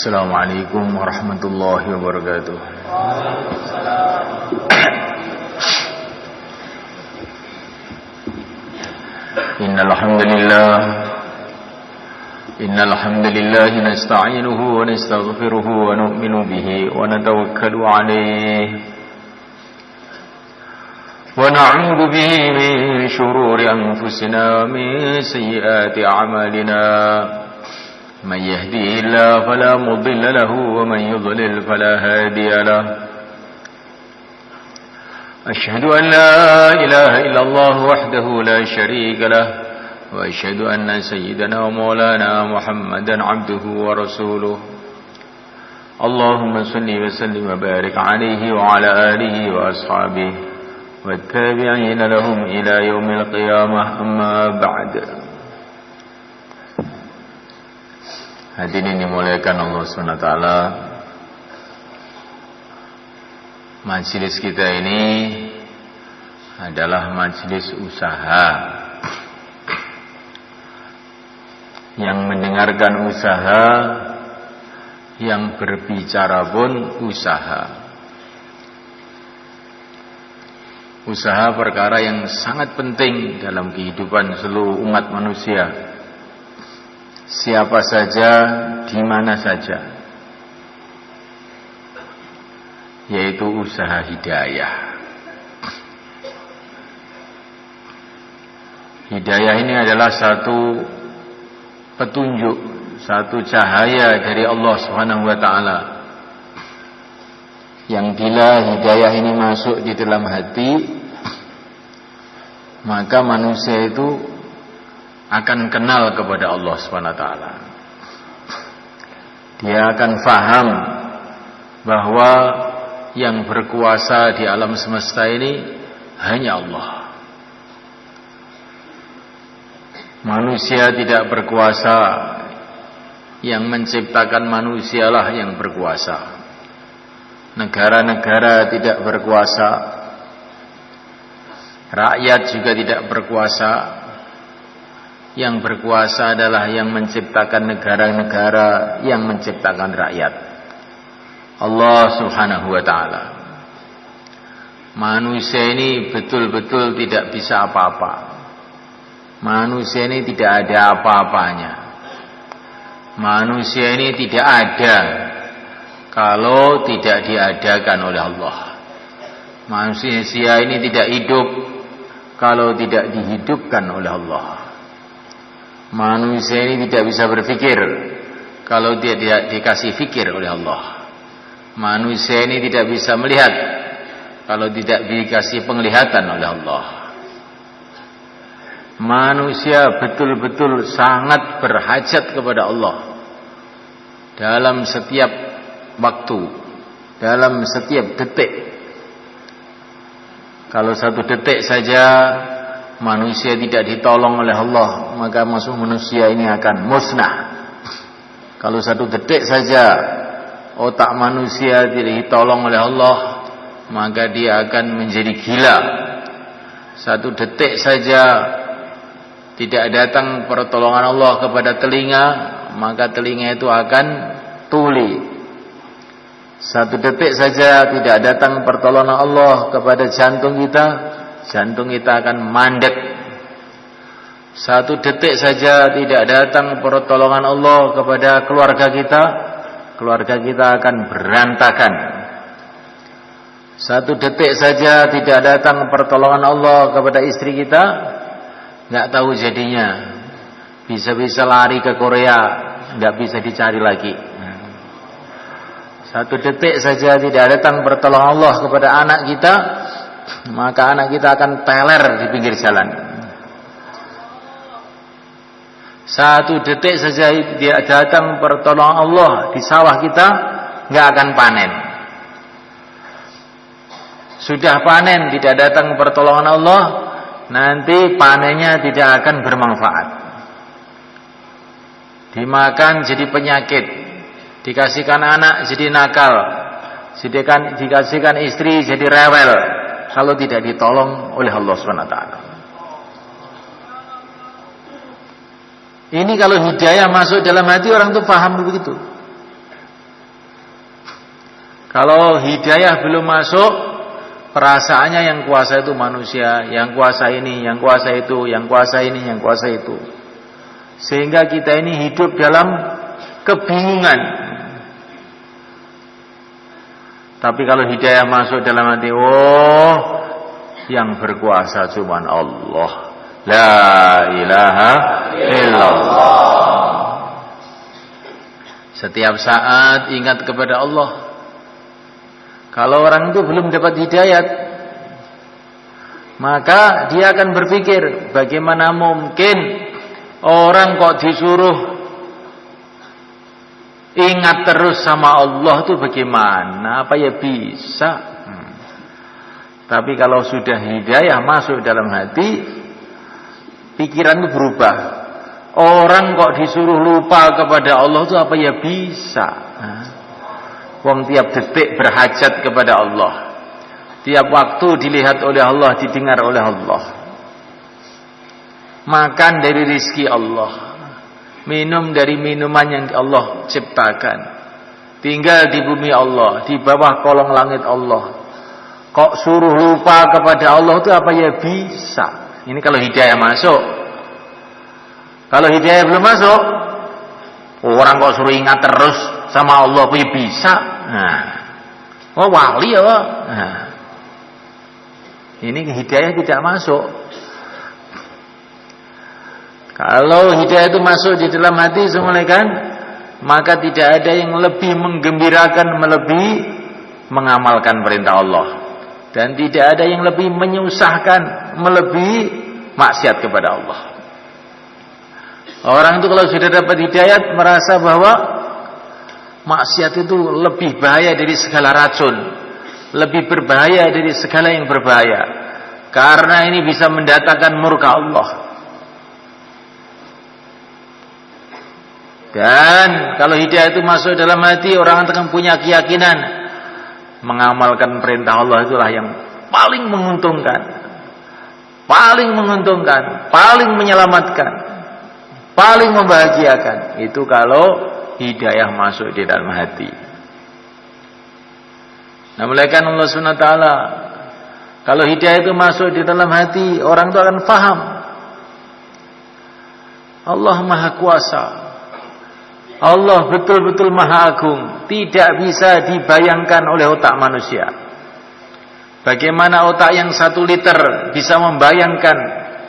Assalamualaikum warahmatullahi wabarakatuh. Innal hamdalillah nasta'inuhu wa nastaghfiruhu wa nu'minu bihi wa natawakkalu 'alaihi wa na'udzu bihi min shururi anfusina wa min sayyiati a'malina. من يهديه الله فلا مضل له ومن يضلل فلا هادي له أشهد أن لا إله إلا الله وحده لا شريك له وأشهد أن سيدنا ومولانا محمدا عبده ورسوله اللهم صل وسلم وبارك عليه وعلى آله وأصحابه والتابعين لهم إلى يوم القيامة أما بعد. Hadirin dimuliakan Allah SWT, majelis kita ini adalah majelis usaha yang mendengarkan usaha, yang berbicara pun usaha. Usaha perkara yang sangat penting dalam kehidupan seluruh umat manusia. Siapa saja, di mana saja, yaitu usaha hidayah. Hidayah ini adalah satu petunjuk, satu cahaya dari Allah Subhanahu wa taala. Yang bila hidayah ini masuk di dalam hati, maka manusia itu akan kenal kepada Allah SWT. Dia akan faham bahwa yang berkuasa di alam semesta ini hanya Allah. Manusia tidak berkuasa, yang menciptakan manusialah yang berkuasa. Negara-negara tidak berkuasa, rakyat juga tidak berkuasa. Yang berkuasa adalah yang menciptakan negara-negara, yang menciptakan rakyat, Allah Subhanahu wa ta'ala. Manusia ini betul-betul tidak bisa apa-apa. Manusia ini tidak ada apa-apanya. Manusia ini tidak ada kalau tidak diadakan oleh Allah. Manusia ini tidak hidup kalau tidak dihidupkan oleh Allah. Manusia ini tidak bisa berpikir kalau dia tidak dikasih fikir oleh Allah. Manusia ini tidak bisa melihat kalau tidak dikasih penglihatan oleh Allah. Manusia betul-betul sangat berhajat kepada Allah dalam setiap waktu, dalam setiap detik. Kalau satu detik saja manusia tidak ditolong oleh Allah, maka manusia ini akan musnah. Kalau satu detik saja otak manusia tidak ditolong oleh Allah, maka dia akan menjadi gila. Satu detik saja tidak datang pertolongan Allah kepada telinga, maka telinga itu akan tuli. Satu detik saja tidak datang pertolongan Allah kepada jantung kita, jantung kita akan mandek. Satu detik saja tidak datang pertolongan Allah kepada keluarga kita, keluarga kita akan berantakan. Satu detik saja tidak datang pertolongan Allah kepada istri kita, nggak tahu jadinya. Bisa-bisa lari ke Korea, nggak bisa dicari lagi. Satu detik saja tidak datang pertolongan Allah kepada anak kita, maka anak kita akan teler di pinggir jalan. Satu detik saja dia datang pertolongan Allah di sawah kita, nggak akan panen. Sudah panen tidak datang pertolongan Allah, nanti panennya tidak akan bermanfaat. Dimakan jadi penyakit, dikasihkan anak jadi nakal, dikasihkan istri jadi rewel kalau tidak ditolong oleh Allah SWT. Ini kalau hidayah masuk dalam hati orang itu paham begitu. Kalau hidayah belum masuk, perasaannya yang kuasa itu manusia, yang kuasa ini, yang kuasa itu, yang kuasa ini, yang kuasa itu. Sehingga kita ini hidup dalam kebingungan. Tapi kalau hidayah masuk dalam hati, oh, yang berkuasa cuma Allah. La ilaha illallah. Setiap saat ingat kepada Allah. Kalau orang itu belum dapat hidayat, maka dia akan berpikir, bagaimana mungkin orang kok disuruh ingat terus sama Allah itu bagaimana? Apa ya bisa? Tapi kalau sudah hidayah masuk dalam hati, pikiran itu berubah. Orang kok disuruh lupa kepada Allah itu apa ya bisa? Wong tiap detik berhajat kepada Allah. Tiap waktu dilihat oleh Allah, didengar oleh Allah. Makan dari rizki Allah. Minum dari minuman yang Allah ciptakan. Tinggal di bumi Allah, di bawah kolong langit Allah. Kok suruh lupa kepada Allah itu apa ya bisa? Ini kalau hidayah masuk. Kalau hidayah belum masuk, orang kok suruh ingat terus sama Allah apa ya bisa? Nah, oh wali ya, nah, ini hidayah tidak masuk. Kalau hidayah itu masuk di dalam hati semulaikan, maka tidak ada yang lebih menggembirakan melebihi mengamalkan perintah Allah, dan tidak ada yang lebih menyusahkan melebihi maksiat kepada Allah. Orang itu kalau sudah dapat hidayat merasa bahwa maksiat itu lebih bahaya dari segala racun, lebih berbahaya dari segala yang berbahaya, karena ini bisa mendatangkan murka Allah. Dan kalau hidayah itu masuk dalam hati, orang akan punya keyakinan mengamalkan perintah Allah itulah yang paling menguntungkan, paling menyelamatkan, paling membahagiakan. Itu kalau hidayah masuk di dalam hati. Nah, melainkan Allah SWT, kalau hidayah itu masuk di dalam hati, orang itu akan faham Allah Maha Kuasa, Allah betul-betul Maha Agung, tidak bisa dibayangkan oleh otak manusia. Bagaimana otak yang 1 liter bisa membayangkan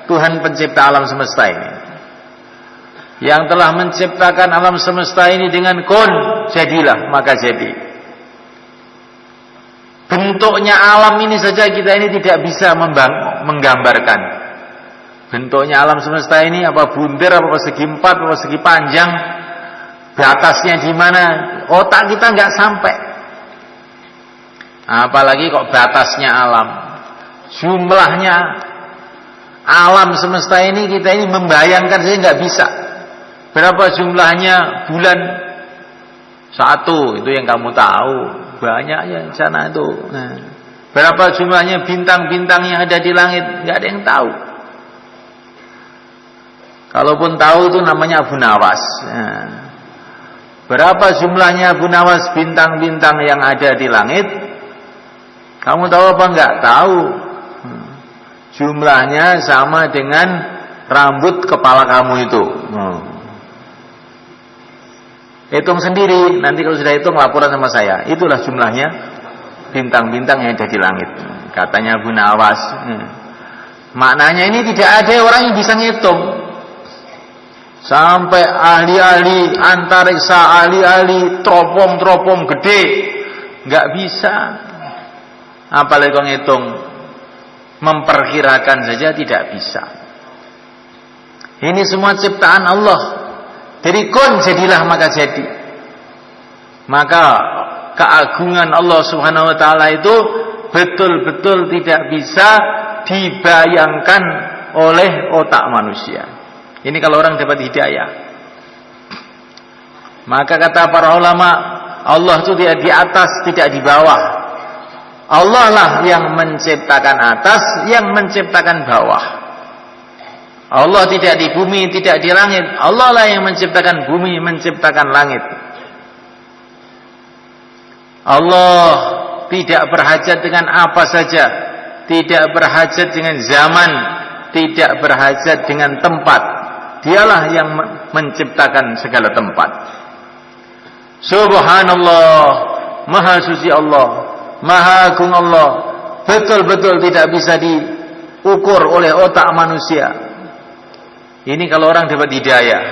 Tuhan pencipta alam semesta ini, yang telah menciptakan alam semesta ini dengan kun, jadilah maka jadi. Bentuknya alam ini saja kita ini tidak bisa menggambarkan. Bentuknya alam semesta ini apa bunder, apa persegi 4, apa persegi panjang, batasnya di mana, otak kita nggak sampai. Apalagi kok batasnya alam, jumlahnya alam semesta ini kita ini membayangkan saja nggak bisa. Berapa jumlahnya bulan? 1, itu yang kamu tahu. Banyak ya di sana itu. Nah, berapa jumlahnya bintang-bintang yang ada di langit? Nggak ada yang tahu. Kalaupun tahu itu namanya Abu Nawas. Nah, berapa jumlahnya Abu Nawas bintang-bintang yang ada di langit? Kamu tahu apa enggak? Tahu. Jumlahnya sama dengan rambut kepala kamu itu. Hitung sendiri, nanti kalau sudah hitung laporan sama saya. Itulah jumlahnya bintang-bintang yang ada di langit, katanya Abu Nawas. Maknanya ini tidak ada orang yang bisa ngitung. Sampai ahli-ahli antariksa, ahli-ahli teropong-teropong gede, nggak bisa. Apalagi kalau ngitung, memperkirakan saja tidak bisa. Ini semua ciptaan Allah. Dari kun jadilah maka jadi. Maka keagungan Allah Subhanahu wa taala itu betul-betul tidak bisa dibayangkan oleh otak manusia. Ini kalau orang dapat hidayah. Maka kata para ulama, Allah itu tidak di atas, tidak di bawah. Allah lah yang menciptakan atas, yang menciptakan bawah. Allah tidak di bumi, tidak di langit. Allah lah yang menciptakan bumi, menciptakan langit. Allah tidak berhajat dengan apa saja, tidak berhajat dengan zaman, tidak berhajat dengan tempat. Dialah yang menciptakan segala tempat. Subhanallah, maha suci Allah, maha agung Allah, betul-betul tidak bisa diukur oleh otak manusia. Ini kalau orang dapat hidayah,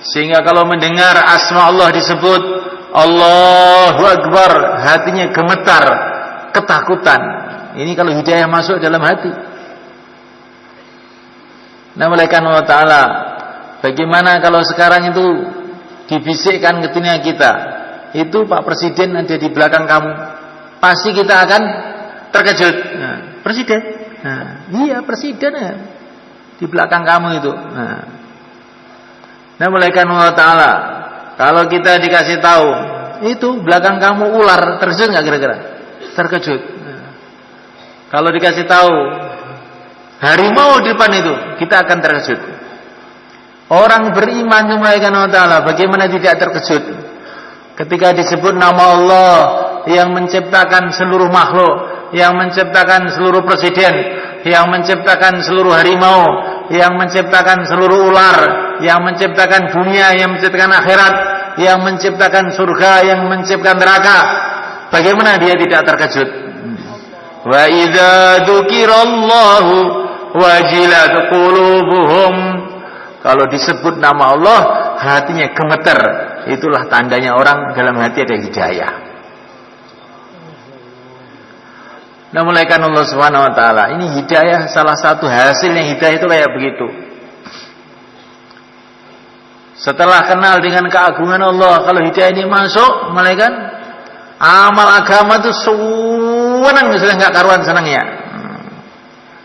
sehingga kalau mendengar asma Allah disebut Allahu Akbar, hatinya gemetar, ketakutan. Ini kalau hidayah masuk dalam hati. Nah, malaikat Allah Ta'ala, bagaimana kalau sekarang itu dibisikkan ke telinga kita, itu Pak Presiden ada di belakang kamu, pasti kita akan terkejut. Nah, Presiden, iya Presiden ya, di belakang kamu itu. Nah, malaikat Allah Ta'ala, kalau kita dikasih tahu itu belakang kamu ular, terkejut nggak kira-kira? Terkejut. Kalau dikasih tahu harimau di depan itu, kita akan terkejut. Orang beriman kepada malaikat Allah Ta'ala, bagaimana tidak terkejut ketika disebut nama Allah yang menciptakan seluruh makhluk, yang menciptakan seluruh presiden, yang menciptakan seluruh harimau, yang menciptakan seluruh ular, yang menciptakan dunia, yang menciptakan akhirat, yang menciptakan surga, yang menciptakan neraka. Bagaimana dia tidak terkejut? Wa idza dzukirallahu wajilat qulubuhum. Kalau disebut nama Allah, hatinya gemeter. Itulah tandanya orang dalam hati ada hidayah. Nah, malaikat Allah Subhanahu wa taala, ini hidayah, salah satu hasilnya hidayah itu kayak begitu. Setelah kenal dengan keagungan Allah, kalau hidayah ini masuk, malaikat, amal agama itu senang, sudah enggak karuan senangnya.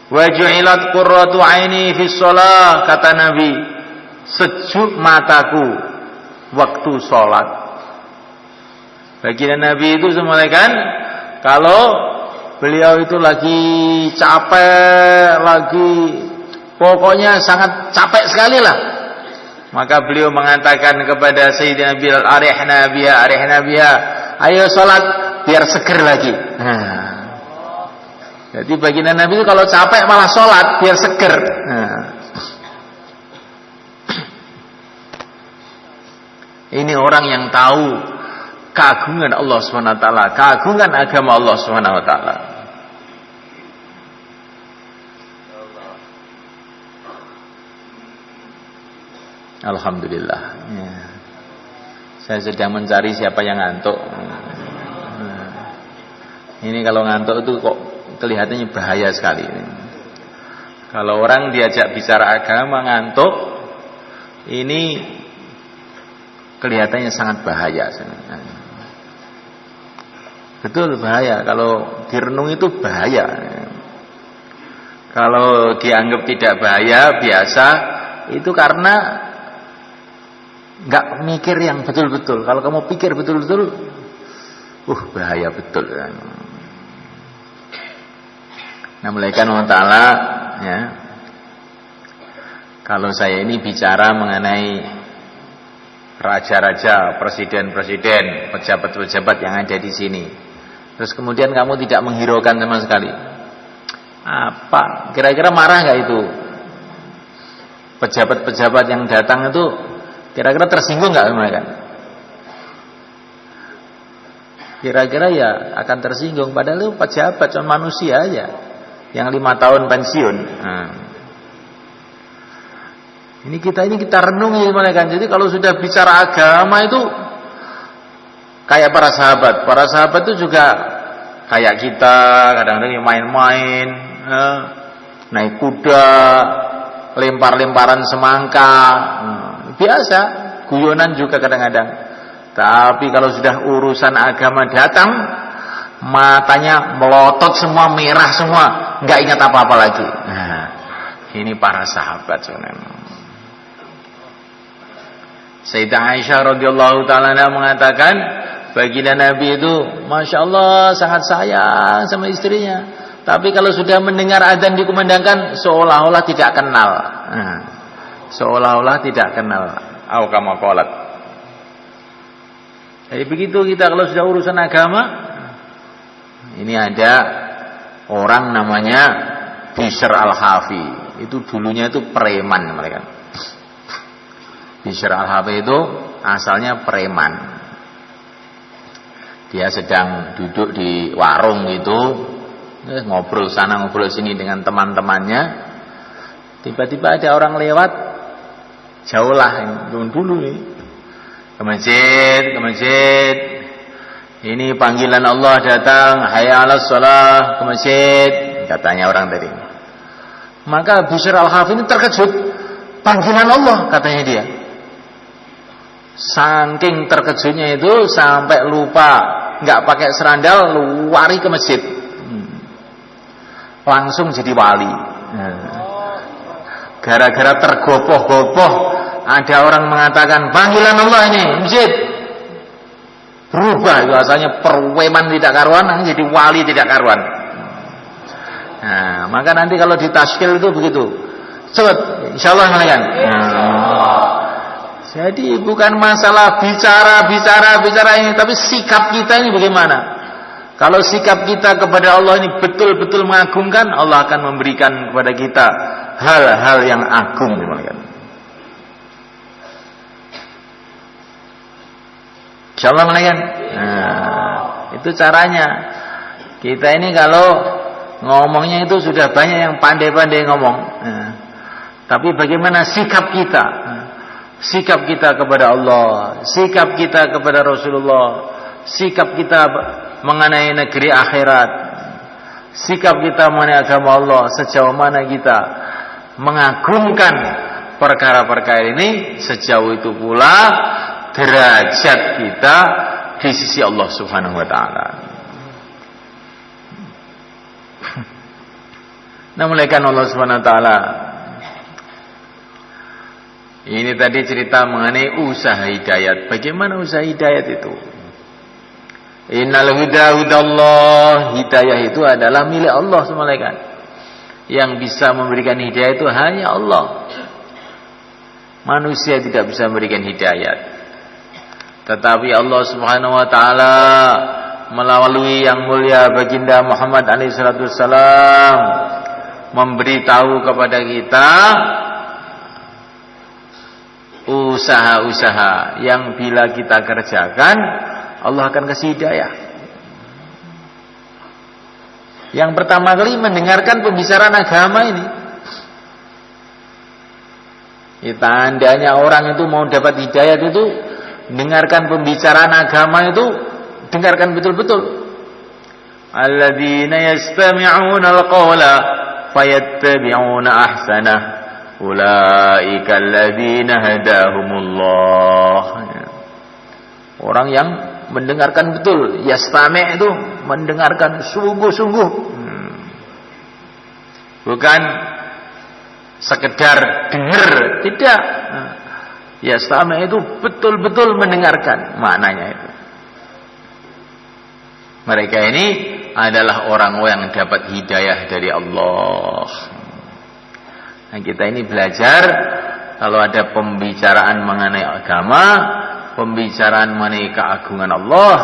Wa ju'ilat qurratu aini fi shalah, kata Nabi, sejuk mataku waktu sholat. Baginda Nabi itu malaikat, kalau beliau itu lagi capek, lagi pokoknya sangat capek sekali lah, maka beliau mengatakan kepada Sayyidina Bilal, arihna biha, ayo sholat biar seger lagi. Jadi baginda Nabi itu kalau capek malah sholat biar seger. Ini orang yang tahu keagungan Allah SWT, keagungan agama Allah SWT. Alhamdulillah. Saya sedang mencari siapa yang ngantuk. Ini kalau ngantuk itu kok kelihatannya bahaya sekali. Kalau orang diajak bicara agama ngantuk, ini kelihatannya sangat bahaya. Betul bahaya. Kalau direnung itu bahaya. Kalau dianggap tidak bahaya, biasa, itu karena nggak mikir yang betul-betul. Kalau kamu pikir betul-betul, bahaya betul. Nah, malaikat Allah Ta'ala, ya, kalau saya ini bicara mengenai raja-raja, presiden-presiden, pejabat-pejabat yang ada di sini, terus kemudian kamu tidak menghiraukan sama sekali, apa kira-kira marah nggak itu pejabat-pejabat yang datang itu? Kira-kira tersinggung nggak mereka? Kira-kira ya akan tersinggung. Padahal itu pejabat, cuma manusia aja yang 5 tahun pensiun. Ini kita renungi mereka. Jadi kalau sudah bicara agama itu kayak para sahabat. Para sahabat itu juga kayak kita, kadang-kadang main-main, naik kuda, lempar-lemparan semangka, biasa, guyonan juga kadang-kadang. Tapi kalau sudah urusan agama datang, matanya melotot semua, merah semua, nggak ingat apa-apa lagi. Nah, ini para sahabat sebenarnya. Sayyidah Aisyah radhiyallahu taala mengatakan, baginda Nabi itu, masya Allah, sangat sayang sama istrinya. Tapi kalau sudah mendengar adzan dikumandangkan, seolah-olah tidak kenal. Nah, seolah-olah tidak kenal. Au kama qalat. Jadi begitu kita kalau sudah urusan agama, ini ada orang namanya Bishr al-Hafi. Itu dulunya itu preman mereka. Bishr al-Hafi itu asalnya preman. Dia sedang duduk di warung gitu, ngobrol sana ngobrol sini dengan teman-temannya. Tiba-tiba ada orang lewat, jauh lah dulu nih, ke masjid. Ini panggilan Allah datang, hayya 'alas shalah, ke masjid, katanya orang tadi. Maka Bishr al-Hafi ini terkejut, panggilan Allah katanya dia. Saking terkejutnya itu sampai lupa, nggak pakai serandal, lari ke masjid. Langsung jadi wali. Gara-gara tergopoh-gopoh, ada orang mengatakan panggilan Allah ini masjid. Berubah itu asalnya perweman tidak karuan jadi wali tidak karuan. Nah, maka nanti kalau ditaskil itu begitu. Cepet, insyaallah kan. Jadi bukan masalah bicara ini, tapi sikap kita ini bagaimana? Kalau sikap kita kepada Allah ini betul-betul mengagungkan, Allah akan memberikan kepada kita hal-hal yang agung. Insyaallah kan? Nah, itu caranya. Kita ini kalau ngomongnya itu sudah banyak yang pandai-pandai ngomong. Nah, tapi bagaimana sikap kita? Sikap kita kepada Allah, sikap kita kepada Rasulullah, sikap kita mengenai negeri akhirat, sikap kita mengenai agama Allah, sejauh mana kita mengagungkan perkara-perkara ini, sejauh itu pula derajat kita di sisi Allah Subhanahu wa taala. Nah, mulaikan Allah Subhanahu wa taala. Ini tadi cerita mengenai usaha hidayat. Bagaimana usaha hidayat itu? Innal huda hudallah. Hidayah itu adalah milik Allah semalakan. Yang bisa memberikan hidayah itu hanya Allah. Manusia tidak bisa memberikan hidayat. Tetapi Allah Subhanahu wa taala melalui yang mulia baginda Muhammad alaihi salatu wassalam memberitahu kepada kita usaha-usaha yang bila kita kerjakan Allah akan kasih hidayah. Yang pertama kali mendengarkan pembicaraan agama ini. Tandanya orang itu mau dapat hidayah itu dengarkan pembicaraan agama itu, dengarkan betul-betul. Alladzina yastami'una al-qawla fayattabi'una ahsanah. Ulaika alladzina hadahumullah. Orang yang mendengarkan betul, yastami' itu mendengarkan sungguh-sungguh. Bukan sekedar dengar, tidak. Yastami' itu betul-betul mendengarkan, maknanya itu. Mereka ini adalah orang-orang yang dapat hidayah dari Allah. Nah, kita ini belajar kalau ada pembicaraan mengenai agama, pembicaraan mengenai keagungan Allah,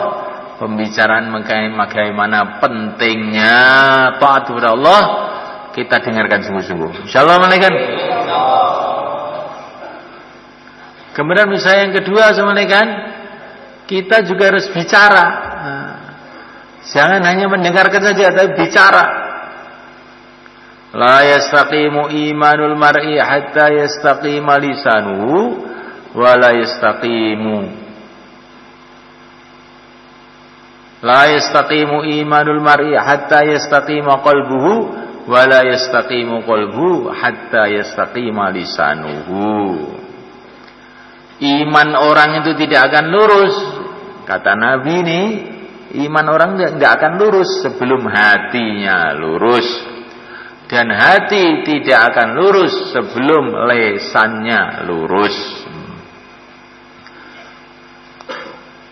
pembicaraan mengenai bagaimana pentingnya taat kepada Allah, kita dengarkan sungguh-sungguh. Insyaallah malaikat. Kemudian misalnya yang kedua malaikat, kita juga harus bicara. Jangan hanya mendengarkan saja, tapi bicara. La yastaqimu imanul mar'i hatta yastaqima lisanuhu wa la yastaqimu imanul mar'i hatta yastaqima qalbuhu wa la yastaqimu qalbuhu hatta yastaqima lisanuhu. Iman orang itu tidak akan lurus, kata Nabi ini, iman orang tidak akan lurus sebelum hatinya lurus. Dan hati tidak akan lurus sebelum lesannya lurus.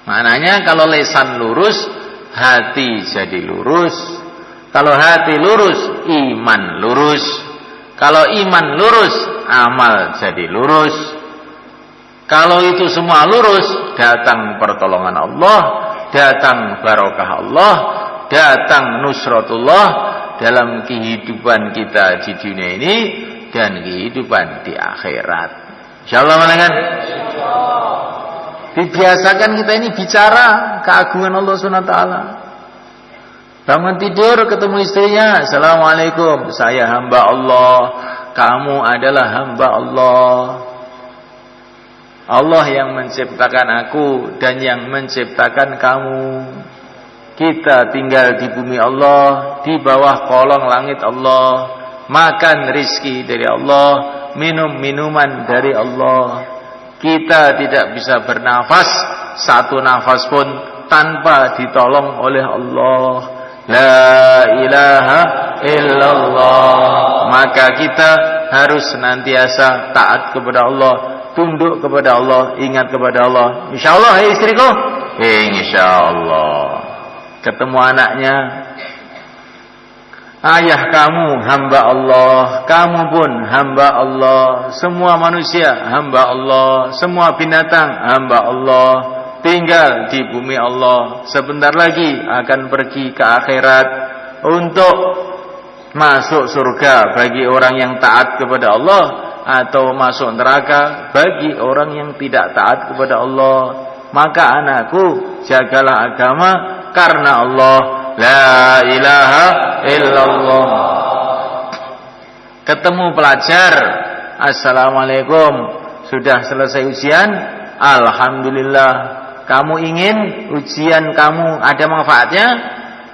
Maknanya kalau lesan lurus, hati jadi lurus. Kalau hati lurus, iman lurus. Kalau iman lurus, amal jadi lurus. Kalau itu semua lurus, datang pertolongan Allah, datang barokah Allah, datang nusratullah dalam kehidupan kita di dunia ini dan kehidupan di akhirat. Insyaallah kan? Dibiasakan kita ini bicara keagungan Allah Subhanahu wa taala. Bangun tidur ketemu istrinya, "Assalamualaikum, saya hamba Allah, kamu adalah hamba Allah. Allah yang menciptakan aku dan yang menciptakan kamu. Kita tinggal di bumi Allah, di bawah kolong langit Allah, makan rizki dari Allah, minum minuman dari Allah. Kita tidak bisa bernafas satu nafas pun tanpa ditolong oleh Allah. La ilaha illallah." Maka kita harus senantiasa taat kepada Allah, tunduk kepada Allah, ingat kepada Allah. Insyaallah, hei istriku, insyaallah. Ketemu anaknya, "Ayah kamu hamba Allah, kamu pun hamba Allah, semua manusia hamba Allah, semua binatang hamba Allah, tinggal di bumi Allah, sebentar lagi akan pergi ke akhirat untuk masuk surga bagi orang yang taat kepada Allah, atau masuk neraka bagi orang yang tidak taat kepada Allah. Maka anakku, jagalah agama karena Allah. La ilaha illallah." Ketemu pelajar, "Assalamualaikum, sudah selesai ujian?" "Alhamdulillah." "Kamu ingin ujian kamu ada manfaatnya?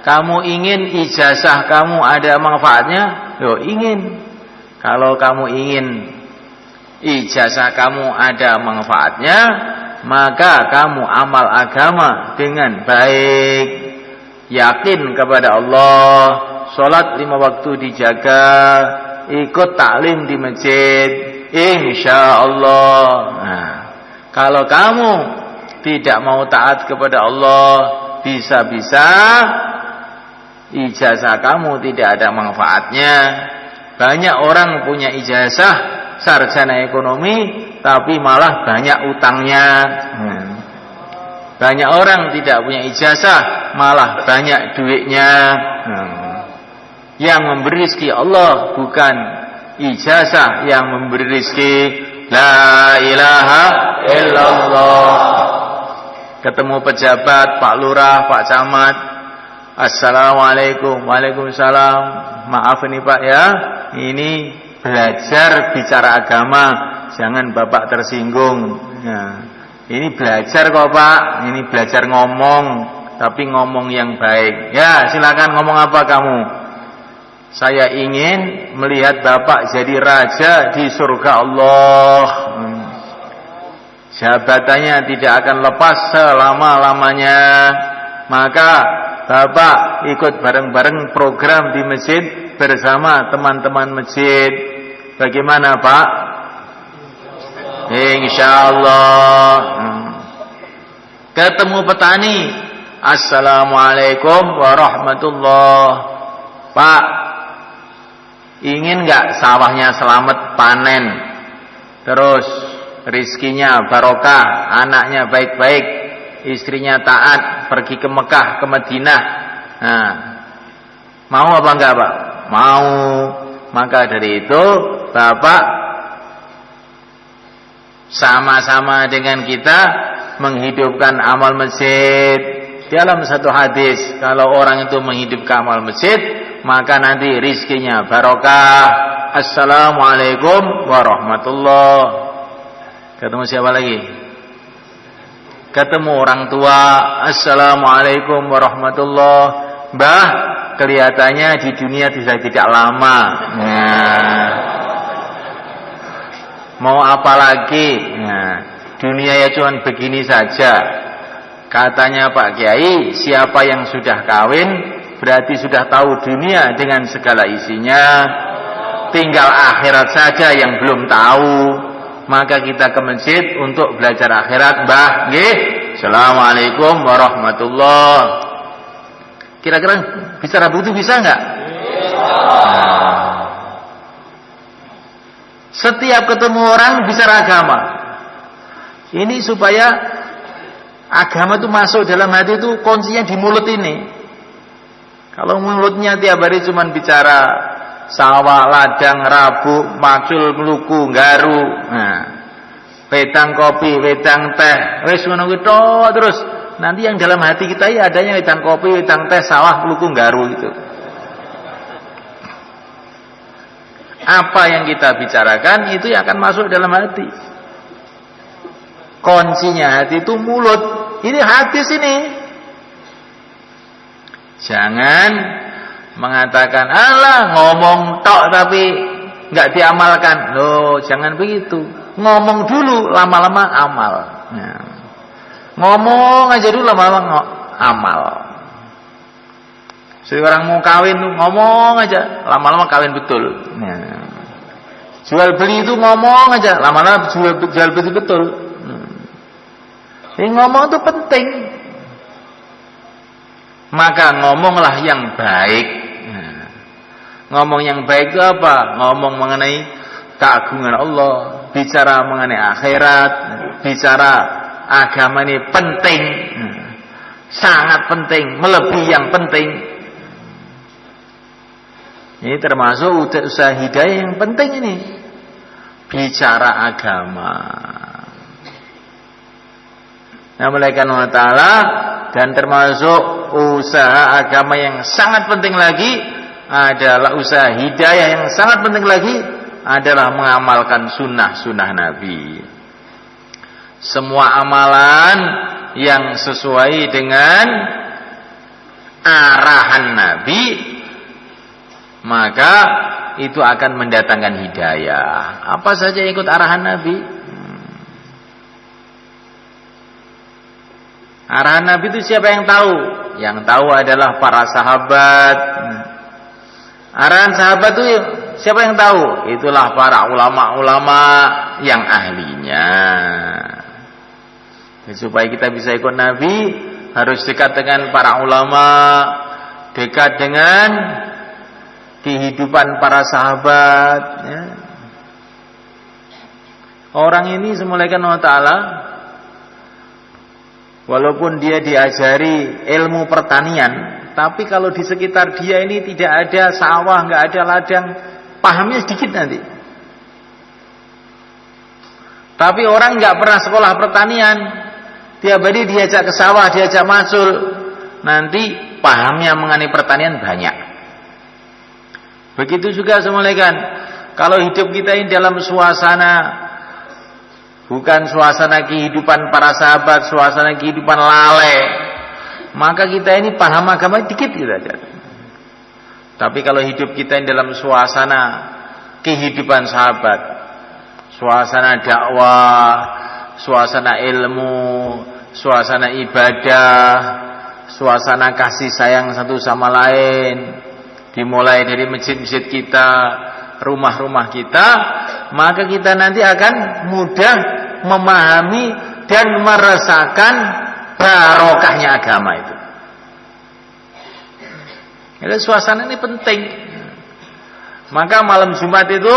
Kamu ingin ijazah kamu ada manfaatnya?" "Loh, ingin." "Kalau kamu ingin ijazah kamu ada manfaatnya, maka kamu amal agama dengan baik, yakin kepada Allah, sholat 5 waktu dijaga, ikut taklim di masjid, insyaallah." Nah, kalau kamu tidak mau taat kepada Allah, bisa-bisa ijazah kamu tidak ada manfaatnya. Banyak orang punya ijazah sarjana ekonomi, tapi malah banyak utangnya. Banyak orang tidak punya ijazah, malah banyak duitnya. Yang memberi rezeki Allah, bukan ijazah yang memberi rezeki. La ilaha illallah. Ketemu pejabat, Pak Lurah, Pak Camat, "Assalamualaikum." "Waalaikumsalam. Maaf ini Pak ya, ini belajar bicara agama, jangan Bapak tersinggung. Nah, ini belajar kok Pak, ini belajar ngomong, tapi ngomong yang baik. Ya, silakan ngomong apa kamu?" "Saya ingin melihat Bapak jadi raja di surga Allah. Jabatannya tidak akan lepas selama-lamanya. Maka Bapak ikut bareng-bareng program di masjid bersama teman-teman masjid. Bagaimana Pak?" "Insyaallah." Ketemu petani, "Assalamualaikum warahmatullahi." "Pak, ingin enggak sawahnya selamat panen, terus rizkinya barokah, anaknya baik-baik, istrinya taat, pergi ke Mekah, ke Madinah. Nah, mau apa enggak Pak?" "Mau." Maka dari itu Bapak sama-sama dengan kita menghidupkan amal masjid. Dalam satu hadis, kalau orang itu menghidupkan amal masjid, maka nanti rizkinya barokah. Assalamualaikum warahmatullahi. Ketemu siapa lagi? Ketemu orang tua, "Assalamualaikum warahmatullahi." "Mbah, kelihatannya di dunia tidak lama. Nah, mau apa lagi? Nah, dunia ya cuma begini saja. Katanya Pak Kiai, siapa yang sudah kawin berarti sudah tahu dunia dengan segala isinya. Tinggal akhirat saja yang belum tahu. Maka kita ke masjid untuk belajar akhirat, Mbah. Nggih. Assalamualaikum warahmatullahi." Kira-kira bicara begitu bisa enggak? Setiap ketemu orang bicara agama. Ini supaya agama itu masuk dalam hati itu kuncinya di mulut ini. Kalau mulutnya tiap hari cuma bicara sawah, ladang, rabuk, macul, meluku, garu, nah, wedang kopi, wedang teh, wis ngono kuwi terus. Nanti yang dalam hati kita ya adanya wedang kopi, wedang teh, sawah, meluku, garu gitu. Apa yang kita bicarakan itu yang akan masuk dalam hati. Kuncinya hati itu mulut. Ini hadis ini. Jangan mengatakan alah ngomong tok tapi nggak diamalkan. Loh, jangan begitu. Ngomong dulu, lama-lama amal. Nah, ngomong aja dulu, lama-lama amal. Seorang mau kawin ngomong aja, lama-lama kawin betul. Nah, jual beli itu ngomong aja, lama-lama jual beli betul. Ini ngomong itu penting. Maka ngomonglah yang baik. Nah, ngomong yang baik itu apa? Ngomong mengenai keagungan Allah, bicara mengenai akhirat, bicara agama ini penting, sangat penting, melebihi yang penting. Ini termasuk usaha hidayah yang penting ini. Bicara agama. Nah, malaikat Allah Ta'ala dan termasuk usaha agama yang sangat penting lagi adalah usaha hidayah yang sangat penting lagi adalah mengamalkan sunnah-sunnah Nabi. Semua amalan yang sesuai dengan arahan Nabi, maka itu akan mendatangkan hidayah. Apa saja yang ikut arahan Nabi? Arahan Nabi itu siapa yang tahu? Yang tahu adalah para sahabat. Arahan sahabat itu siapa yang tahu? Itulah para ulama-ulama yang ahlinya. Supaya kita bisa ikut Nabi, harus dekat dengan para ulama, dekat dengan kehidupan para sahabat. Ya. Orang ini semulaikan Allah Ta'ala, walaupun dia diajari ilmu pertanian, tapi kalau di sekitar dia ini tidak ada sawah, nggak ada ladang, pahamnya sedikit nanti. Tapi orang nggak pernah sekolah pertanian, tiap hari diajak ke sawah, diajak macul, nanti pahamnya mengenai pertanian banyak. Begitu juga semulaikan, kalau hidup kita ini dalam suasana bukan suasana kehidupan para sahabat, suasana kehidupan lalai, maka kita ini paham agama dikit gitu aja. Tapi kalau hidup kita ini dalam suasana kehidupan sahabat, suasana dakwah, suasana ilmu, suasana ibadah, suasana kasih sayang satu sama lain, dimulai dari masjid-masjid kita, rumah-rumah kita, maka kita nanti akan mudah memahami dan merasakan barokahnya agama itu. Jadi suasana ini penting. Maka malam Jumat itu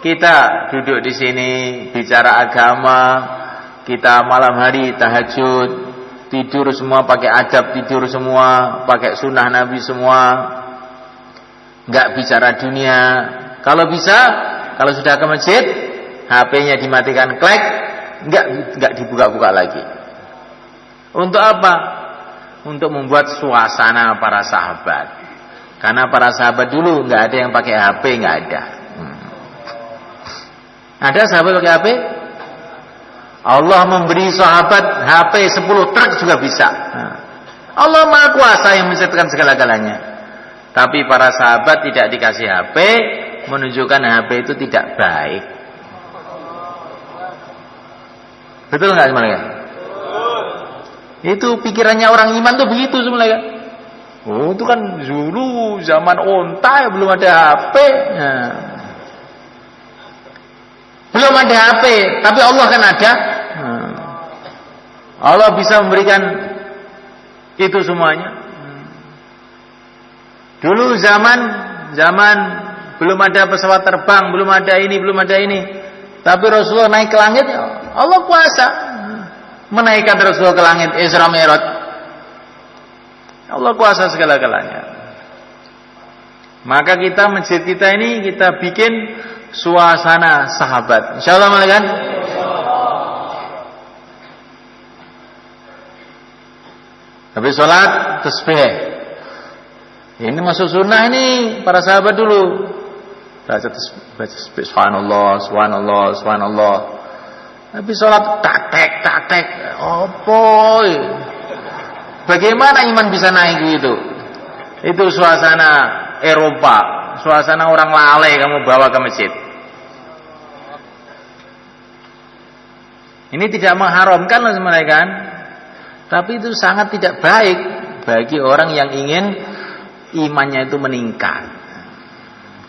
kita duduk di sini bicara agama, kita malam hari tahajud, tidur semua pakai adab, tidur semua pakai sunnah Nabi semua, nggak bicara dunia. Kalau bisa, kalau sudah ke masjid, HP-nya dimatikan, klek, nggak dibuka-buka lagi. Untuk apa? Untuk membuat suasana para sahabat. Karena para sahabat dulu nggak ada yang pakai HP, nggak ada. Ada sahabat pakai HP? Allah memberi sahabat HP 10 truk juga bisa. Allah Maha Kuasa yang menciptakan segala-galanya. Tapi para sahabat tidak dikasih HP, menunjukkan HP itu tidak baik. Betul nggak semuanya? Itu pikirannya orang iman tuh begitu semuanya. Oh, itu kan dulu zaman onta belum ada HP. Nah. Belum ada HP, tapi Allah kan ada. Nah. Allah bisa memberikan itu semuanya. Dulu zaman belum ada pesawat terbang, belum ada ini. Tapi Rasulullah naik ke langit, Allah kuasa menaikkan Rasul ke langit Isra Mi'raj. Allah kuasa segala-galanya. Maka kita masjid kita ini kita bikin suasana sahabat. Insyaallah kan? Habis sholat tasbih. Ini masuk sunnah ini para sahabat dulu. Baca tasbih subhanallah, subhanallah, subhanallah. Habis sholat tak tek. Boy. Bagaimana iman bisa naik gitu? Itu suasana Eropa, suasana orang lalai kamu bawa ke masjid. Ini tidak mengharamkan loh sebenarnya kan, tapi itu sangat tidak baik bagi orang yang ingin imannya itu meningkat.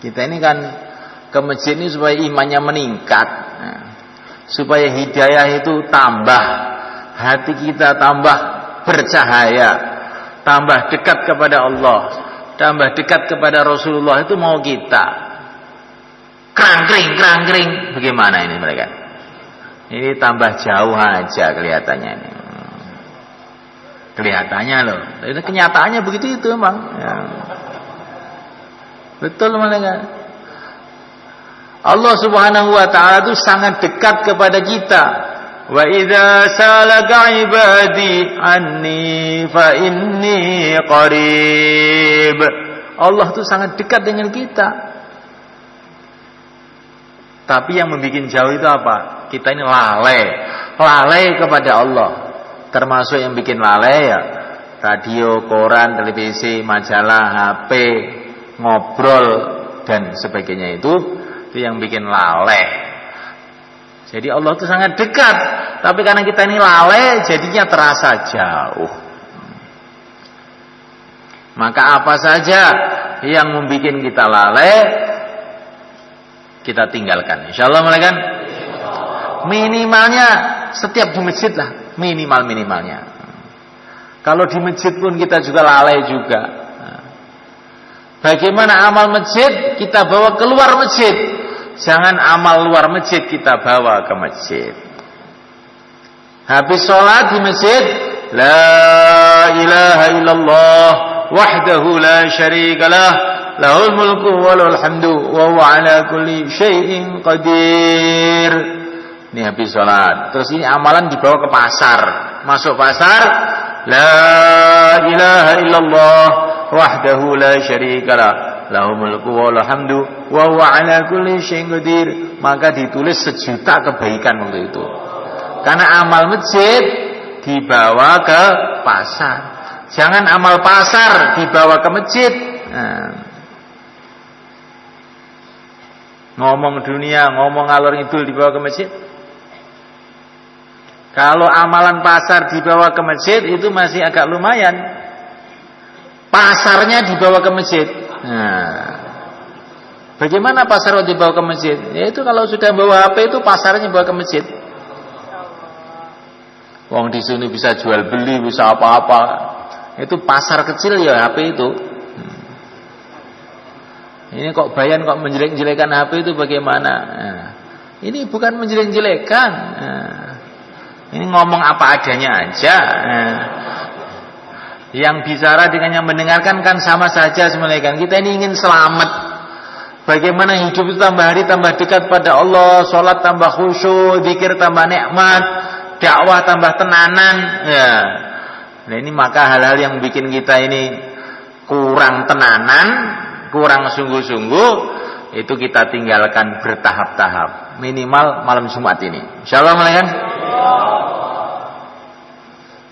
Kita ini kan ke masjid ini supaya imannya meningkat, supaya hidayah itu tambah, hati kita tambah bercahaya, tambah dekat kepada Allah, tambah dekat kepada Rasulullah. Itu mau kita kerang-kering bagaimana ini mereka? Ini tambah jauh aja kelihatannya ini. Kelihatannya loh, tapi kenyataannya begitu itu emang ya. Betul mereka. Allah Subhanahu wa taala itu sangat dekat kepada kita. Wa idza salaka ibadi anni fa inni qarib. Allah itu sangat dekat dengan kita. Tapi yang membuat jauh itu apa? Kita ini lalai kepada Allah. Termasuk yang bikin lalai ya radio, koran, televisi, majalah, HP, ngobrol dan sebagainya itu yang bikin lalai. Jadi Allah itu sangat dekat, tapi karena kita ini lalai jadinya terasa jauh. Maka apa saja yang membuat kita lalai kita tinggalkan. Insyaallah kan? Minimalnya setiap di masjid lah, minimalnya. Kalau di masjid pun kita juga lalai juga. Bagaimana amal masjid kita bawa keluar masjid? Jangan amal luar masjid kita bawa ke masjid. Habis sholat di masjid, la ilaha illallah wahdahu la syarikalah, lahul mulku wa lahul hamdu wa huwa ala kulli syai'in qadir. Ini habis sholat. Terus ini amalan dibawa ke pasar. Masuk pasar, la ilaha illallah wahdahu la syarikalah, lahul mulku wa lahul hamdu wa huwa ala kulli syai'in qadir. Maka ditulis 1 juta kebaikan waktu itu. Karena amal masjid dibawa ke pasar. Jangan amal pasar dibawa ke masjid. Ngomong dunia, ngomong ngalor ngidul dibawa ke masjid. Kalau amalan pasar dibawa ke masjid itu masih agak lumayan. Pasarnya dibawa ke masjid. Bagaimana pasar dibawa ke masjid? Yaitu kalau sudah bawa HP itu pasarnya bawa ke masjid. Wong di sini bisa jual beli, bisa apa-apa. Itu pasar kecil ya HP itu. Ini kok bayan kok menjelek-jelekan HP itu bagaimana? Ini bukan menjelek-jelekan. Ini ngomong apa adanya aja. Yang bicara dengan yang mendengarkan kan sama saja sebenarnya. Kita ini ingin selamat. Bagaimana hidup itu tambah hari tambah dekat pada Allah, sholat tambah khusyuk, zikir tambah nikmat, dakwah tambah tenanan. Ya. Nah ini maka hal-hal yang bikin kita ini kurang tenanan, kurang sungguh-sungguh, itu kita tinggalkan bertahap-tahap. Minimal malam Jumat ini. Insyaallah kan?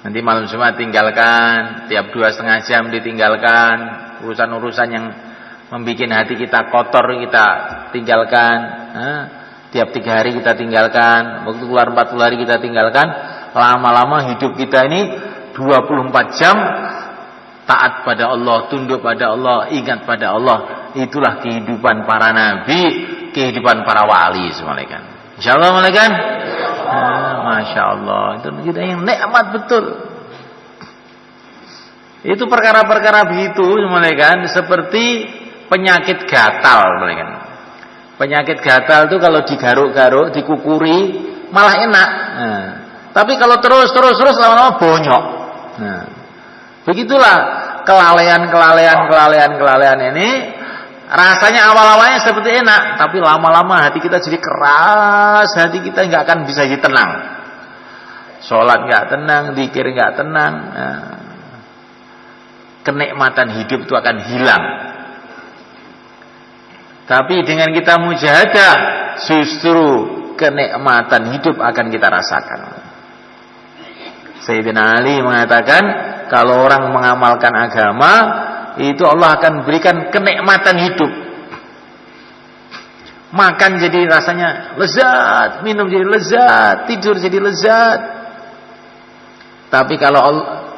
Nanti malam Jumat tinggalkan, tiap 2,5 jam ditinggalkan, urusan-urusan yang membuat hati kita kotor kita tinggalkan. Tiap 3 hari kita tinggalkan, waktu keluar 40 hari kita tinggalkan. Lama-lama hidup kita ini 24 jam taat pada Allah, tunduk pada Allah, ingat pada Allah. Itulah kehidupan para nabi, kehidupan para wali semuanya kan. Insyaallah kan? Masya Allah, itu kita yang nikmat betul. Itu perkara-perkara begitu semuanya kan, seperti penyakit gatal semuanya kan. Penyakit gatal itu kalau digaruk-garuk, dikukuri, malah enak. Nah, tapi kalau terus lama-lama bonyok. Nah, begitulah kelalaian ini. Rasanya awal-awalnya seperti enak, tapi lama-lama hati kita jadi keras, hati kita nggak akan bisa jadi tenang. Sholat nggak tenang, zikir nggak tenang. Nah, kenikmatan hidup itu akan hilang. Tapi dengan kita mujahadah, justru kenikmatan hidup akan kita rasakan. Sayyidina Ali mengatakan, kalau orang mengamalkan agama, itu Allah akan berikan kenikmatan hidup. Makan jadi rasanya lezat, minum jadi lezat, tidur jadi lezat. Tapi kalau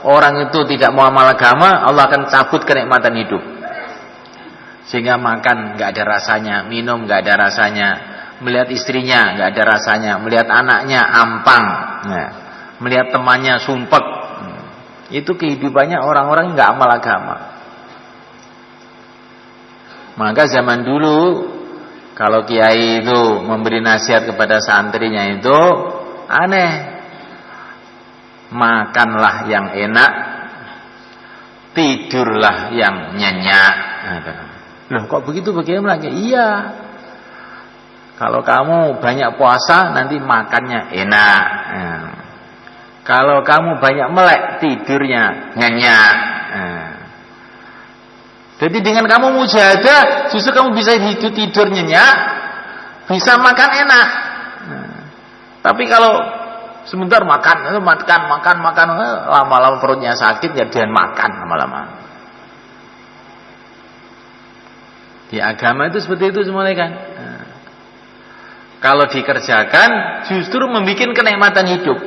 orang itu tidak mau amal agama, Allah akan cabut kenikmatan hidup. Sehingga makan nggak ada rasanya, minum nggak ada rasanya, melihat istrinya nggak ada rasanya, melihat anaknya ampang, nah, melihat temannya sumpek. Itu kehidupannya orang-orang nggak amal agama. Maka zaman dulu kalau kiai itu memberi nasihat kepada santrinya itu aneh. Makanlah yang enak, tidurlah yang nyenyak. Loh kok begitu bagaimana? Iya. Kalau kamu banyak puasa nanti makannya enak. Kalau kamu banyak melek tidurnya nyenyak. Jadi dengan kamu mujahadah justru kamu bisa tidur nyenyak, bisa makan enak. Tapi kalau sebentar makan, lama-lama perutnya sakit ya dia makan lama-lama. Di agama itu seperti itu semuanya kan. Kalau dikerjakan justru membuat kenikmatan hidup.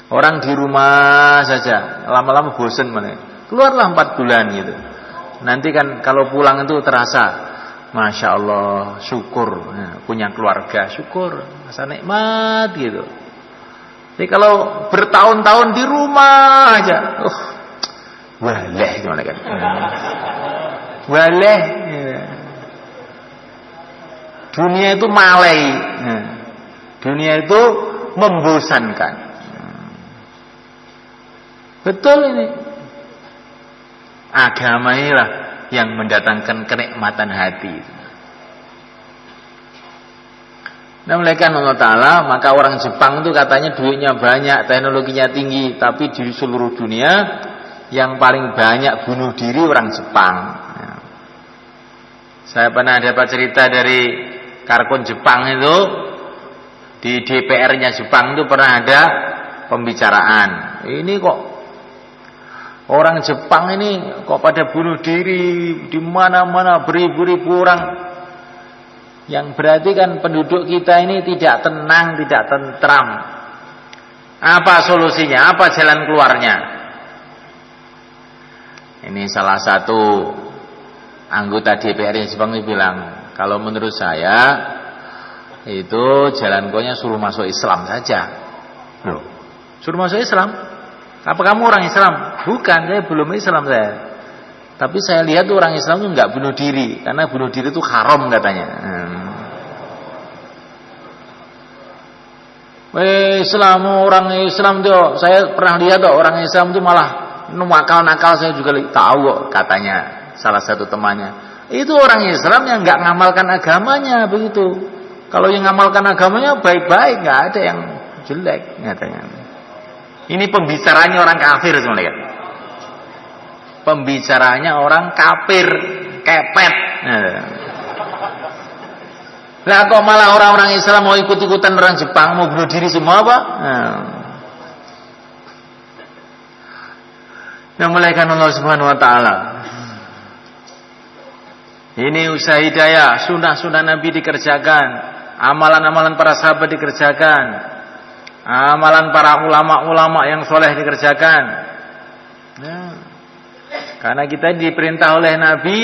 Orang di rumah saja lama-lama bosan mana. Keluarlah 4 bulan gitu. Nanti kan kalau pulang itu terasa, Masya Allah, syukur punya keluarga, syukur, rasa nikmat gitu. Jadi kalau bertahun-tahun di rumah aja, waleh gimana kan? Waleh. Dunia itu malai, dunia itu membosankan. Betul ini. Agama inilah yang mendatangkan kenikmatan hati. Nah, melainkan Allah Ta'ala, maka orang Jepang itu katanya duitnya banyak, teknologinya tinggi, tapi di seluruh dunia yang paling banyak bunuh diri orang Jepang. Saya pernah dapat cerita dari Karkun Jepang itu, di DPR-nya Jepang itu pernah ada pembicaraan. Ini kok orang Jepang ini kok pada bunuh diri di mana-mana, beribu-ribu orang. Yang berarti kan penduduk kita ini tidak tenang, tidak tentram. Apa solusinya? Apa jalan keluarnya? Ini salah satu anggota DPR Jepang ini bilang, kalau menurut saya itu jalan keluarnya suruh masuk Islam saja. Loh, suruh masuk Islam? Apa kamu orang Islam? Bukan, saya belum Islam saya. Tapi saya lihat tuh orang Islam tuh nggak bunuh diri, karena bunuh diri itu haram katanya. Islam, orang Islam tuh saya pernah lihat tuh orang Islam tuh malah nakal-nakal, saya juga tahu kok, katanya salah satu temannya. Itu orang Islam yang nggak ngamalkan agamanya begitu. Kalau yang ngamalkan agamanya baik-baik, nggak ada yang jelek katanya. Ini pembicaranya orang kafir semuanya. Pembicaranya orang kafir, kepet. Lah kok malah orang-orang Islam mau ikut-ikutan orang Jepang, mau bunuh diri semua apa? Yang muliakan Allah Subhanahu wa taala. Ini usaha hidayah, sunnah-sunnah Nabi dikerjakan, amalan-amalan para sahabat dikerjakan, amalan para ulama-ulama yang soleh dikerjakan. Karena kita diperintah oleh Nabi,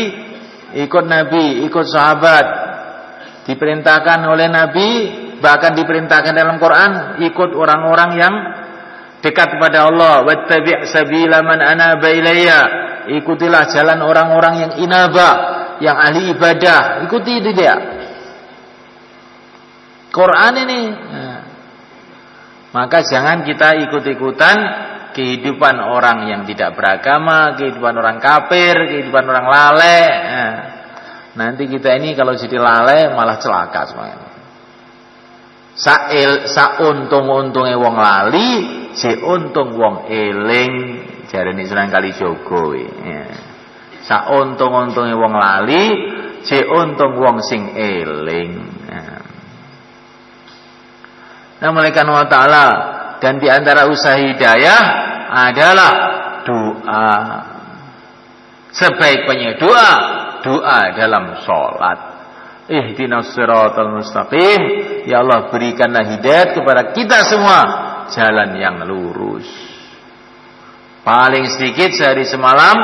ikut sahabat. Diperintahkan oleh Nabi, bahkan diperintahkan dalam Quran, ikut orang-orang yang dekat kepada Allah. Wattabi' sabila man anaba ilayya. Ikutilah jalan orang-orang yang inaba, yang ahli ibadah. Ikuti itu dia. Quran ini. Maka jangan kita ikut-ikutan kehidupan orang yang tidak beragama, kehidupan orang kafir, kehidupan orang lalai. Nanti kita ini kalau jadi lalai malah celaka semuanya. Sauntung-untunge wong lali, untung wong eling, jarene Sunan Kalijaga. Sauntung-untunge wong lali, untung wong sing eling. Nah, malaikat Allah Ta'ala, dan di antara usaha hidayah adalah doa. Sebaik-baiknya doa dalam sholat. Ihdinas siratal mustaqim. Ya Allah, berikanlah hidayat kepada kita semua jalan yang lurus. Paling sedikit sehari semalam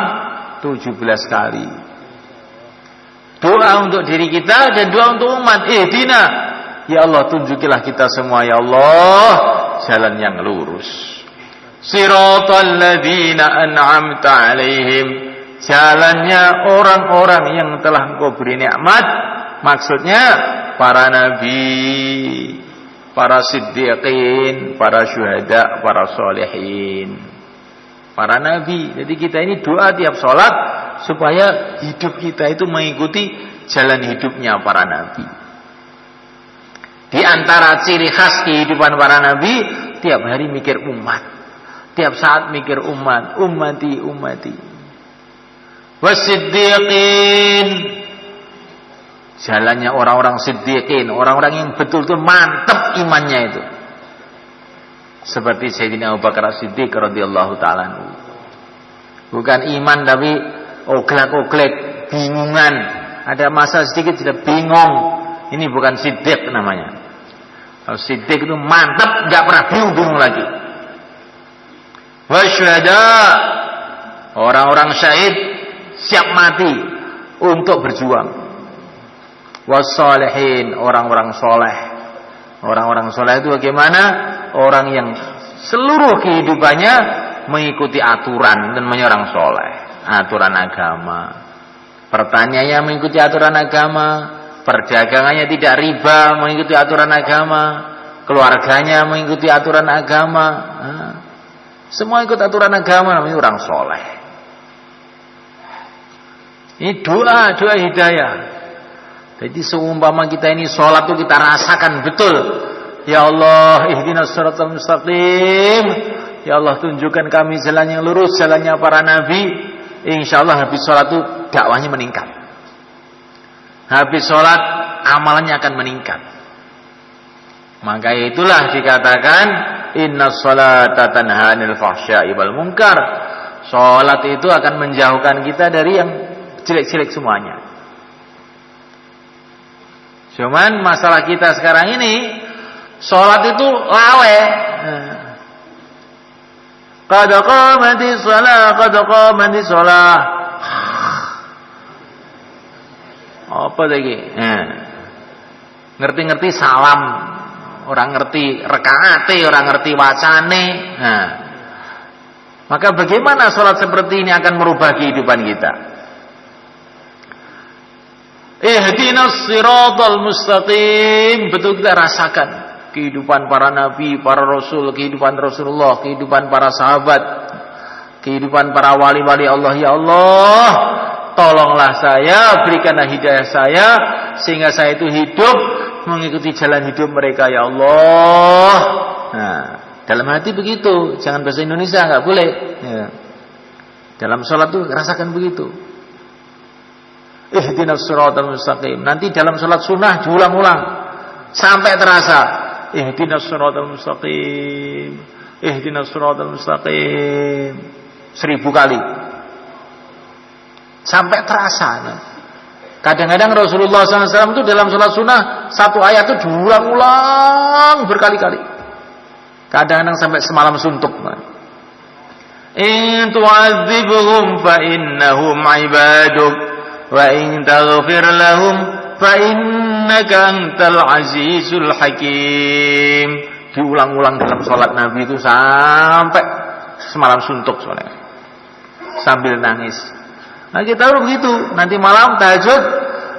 17 kali. Doa untuk diri kita dan doa untuk umat. Ihdina, ya Allah, tunjukilah kita semua ya Allah jalan yang lurus. Siratal ladzina an'amta alaihim, jalannya orang-orang yang telah Engkau beri nikmat. Maksudnya para nabi, para siddiqin, para syuhada, para sholihin. Para nabi. Jadi kita ini doa tiap sholat supaya hidup kita itu mengikuti jalan hidupnya para nabi. Di antara ciri khas kehidupan para nabi, tiap hari mikir umat, tiap saat mikir umat, ummati. Wasiddiqin, jalannya orang-orang siddiqin, orang-orang yang betul-betul mantap imannya itu. Seperti Sayyidina Abu Bakar As-Siddiq radhiyallahu ta'ala. Bukan iman tapi oglek-oglek, bingungan. Ada masa sedikit sudah bingung. Ini bukan siddiq namanya. Kalau siddiq itu mantap, enggak pernah bingung-bingung lagi. Wasyuhada, orang-orang syahid siap mati untuk berjuang. Wassalihin, orang-orang soleh. Orang-orang soleh itu bagaimana? Orang yang seluruh kehidupannya mengikuti aturan dan menyerang soleh, aturan agama. Pertanyaannya mengikuti aturan agama, perdagangannya tidak riba, mengikuti aturan agama, keluarganya mengikuti aturan agama. Semua ikut aturan agama, namanya orang soleh. Ini doa hidayah. Jadi seumpama kita ini sholat itu kita rasakan betul. Ya Allah, ihdinas siratal mustaqim. Ya Allah, tunjukkan kami jalan yang lurus, jalannya para nabi. Insyaallah habis sholat itu dakwahnya meningkat. Habis sholat amalannya akan meningkat. Maka itulah dikatakan innas sholata tanha 'anil fahsya'i wal munkar. Sholat itu akan menjauhkan kita dari yang jelek-jelek semuanya. Cuman masalah kita sekarang ini, sholat itu lawe. Qad qamatis shalah. Apa lagi? Ngerti-ngerti salam, orang ngerti rekaate, orang ngerti wacane. Maka bagaimana sholat seperti ini akan merubah kehidupan kita? Ihdinas siratal mustaqim. Betul kita rasakan kehidupan para nabi, para rasul, kehidupan Rasulullah, kehidupan para sahabat, kehidupan para wali-wali Allah. Ya Allah, tolonglah saya, berikanlah hidayah saya sehingga saya itu hidup mengikuti jalan hidup mereka ya Allah. Nah, dalam hati begitu, jangan bahasa Indonesia, enggak boleh. Ya. Dalam sholat tuh rasakan begitu. Ihdinas siratal mustaqim. Nanti dalam salat sunnah diulang-ulang sampai terasa. Ihdinas siratal mustaqim. Ihdinas siratal mustaqim. 1000 kali. Sampai terasa. Kadang-kadang Rasulullah SAW itu dalam salat sunnah satu ayat itu diulang-ulang berkali-kali. Kadang-kadang sampai semalam suntuk. In tu'adzibhum fa innahum 'ibaduk wa in taghfir lahum fa innaka antal azizul hakim. Diulang-ulang dalam sholat Nabi itu sampai semalam suntuk soalnya, sambil nangis. Nah kita harus begitu. Nanti malam tahajud,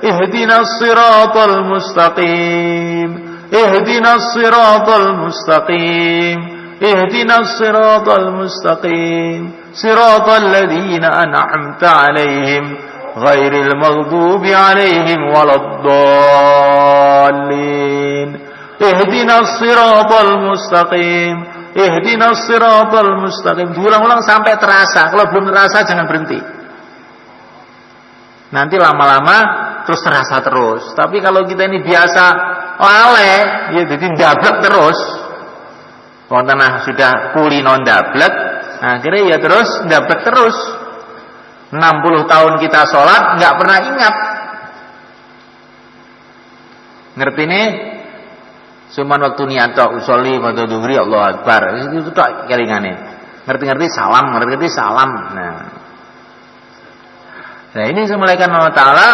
ihdinas siratal mustaqim, ihdinas siratal mustaqim, ihdinas siratal mustaqim, siratal ladzina an'amta 'alaihim ghairil maghdubi 'alaihim waladdallin. Ihdinas siratal mustaqim, ihdinas siratal mustaqim. Diulang-ulang sampai terasa. Kalau belum terasa jangan berhenti. Nanti lama-lama terus terasa terus. Tapi kalau kita ini biasa lale, ya jadi ndablek terus. Wong tanah sudah kulino ndablek, akhirnya ya terus ndablek terus. 60 tahun kita sholat nggak pernah ingat. Ngerti nih? Cuman waktu niat usolli pada dhuhri Allahu Akbar. Itu tak kelingane. Ngerti-ngerti salam, ngerti-ngerti salam. Nah ini semulaikan Allah Ta'ala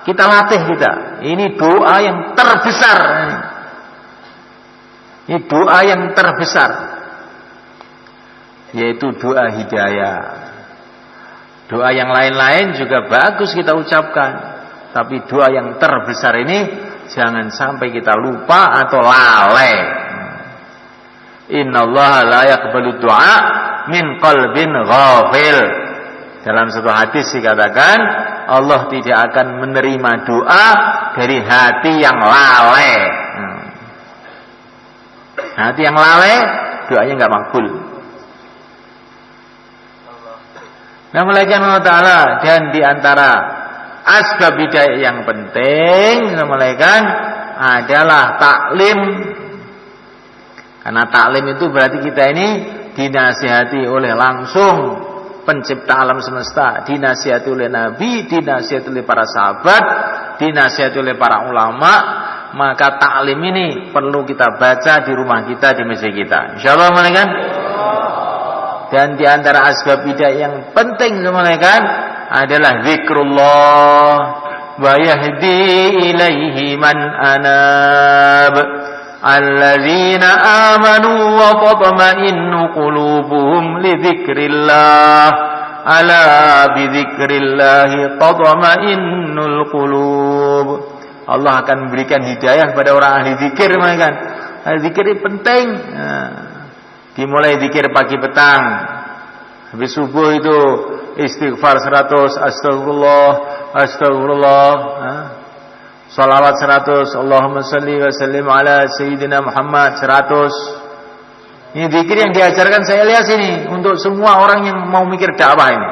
kita latih kita. Ini doa yang terbesar. Ini doa yang terbesar. Yaitu doa hidayah. Doa yang lain-lain juga bagus kita ucapkan. Tapi doa yang terbesar ini jangan sampai kita lupa atau lalai. Innallaha la yaqbalu du'a min qalbin ghafil. Dalam satu hadis dikatakan Allah tidak akan menerima doa dari hati yang lalai. Hati yang lalai doanya enggak makbul. Nah, malaikat Allah Ta'ala dan diantara asbab hidayah yang penting malaikat adalah taklim. Karena taklim itu berarti kita ini dinasihati oleh langsung pencipta alam semesta, dinasihati oleh Nabi, dinasihati oleh para sahabat, dinasihati oleh para ulama. Maka taklim ini perlu kita baca di rumah kita, di masjid kita, insyaallah malaikat. Dan di antara asbab hidayah yang penting malaikat adalah zikrullah wa yahdi ilaihi man anab alladzina amanu wa tatma'innu qulubuhum li dzikrillah ala bi dzikrillah tatma'innul qulub. Allah akan memberikan hidayah kepada orang ahli zikir malaikat. Ahli zikir ini penting. Dimulai zikir pagi petang. Habis subuh itu istighfar 100, astagfirullah, astagfirullah. Salawat 100, Allahumma salli wa sallim ala Sayyidina Muhammad 100. Ini zikir yang diajarkan saya lihat sini untuk semua orang yang mau mikir dakwah ini.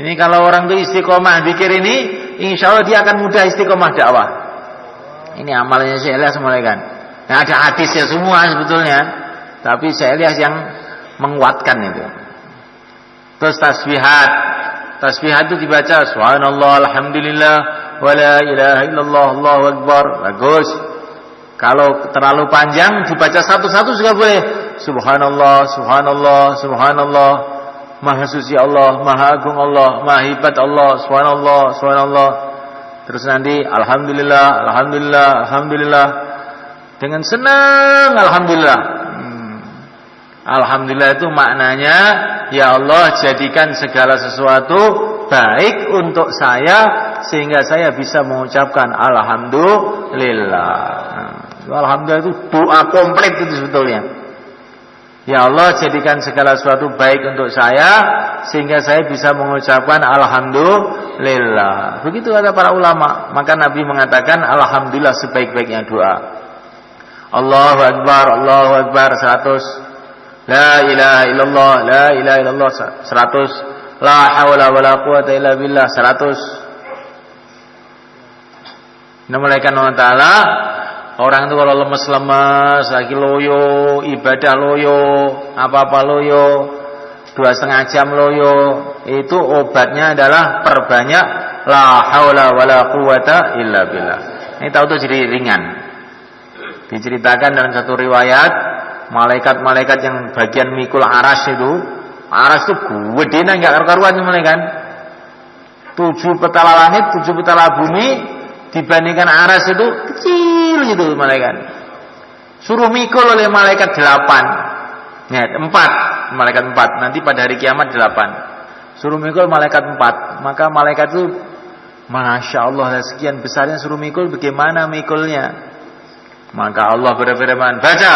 Ini kalau orang itu istiqomah zikir ini, insya Allah dia akan mudah istiqomah dakwah. Ini amalnya saya lihat semua kan. Nah, ada hadisnya semua sebetulnya, tapi saya lihat yang menguatkan itu. Terus tasbihat. Tasbihat itu dibaca subhanallah, alhamdulillah, wa la ilaha illallah, Allahu akbar. Bagus. Kalau terlalu panjang dibaca satu-satu juga boleh. Subhanallah, subhanallah, subhanallah. Maha suci Allah, maha agung Allah, maha hebat Allah, subhanallah, subhanallah. Terus nanti alhamdulillah, alhamdulillah, alhamdulillah. Dengan senang alhamdulillah. Alhamdulillah itu maknanya ya Allah jadikan segala sesuatu baik untuk saya sehingga saya bisa mengucapkan alhamdulillah. Alhamdulillah itu doa komplit itu sebetulnya. Ya Allah jadikan segala sesuatu baik untuk saya sehingga saya bisa mengucapkan alhamdulillah. Begitu kata para ulama. Maka Nabi mengatakan alhamdulillah sebaik-baiknya doa. Allahu akbar, Allahu akbar 100. La ilaha illallah, la ilaha illallah 100. La haula wala quwata illa billah 100. Nah, malaikat Allah Ta'ala, orang itu kalau lemes-lemes, lagi loyo, ibadah loyo, apa-apa loyo, 2,5 jam loyo, itu obatnya adalah perbanyak la haula wala quwata illa billah. Ini tahu tuh jadi ringan. Diceritakan dalam satu riwayat, malaikat-malaikat yang bagian mikul aras itu gedenya enggak karu-karuan malaikat. 7 petala langit, 7 petala bumi dibandingkan aras itu kecil gitu malaikat. Suruh mikul oleh malaikat 8. Ya, 4, malaikat 4. Nanti pada hari kiamat 8. Suruh mikul malaikat 4. Maka malaikat itu Masya Allah sekian besarnya suruh mikul, bagaimana mikulnya? Maka Allah berfirman, baca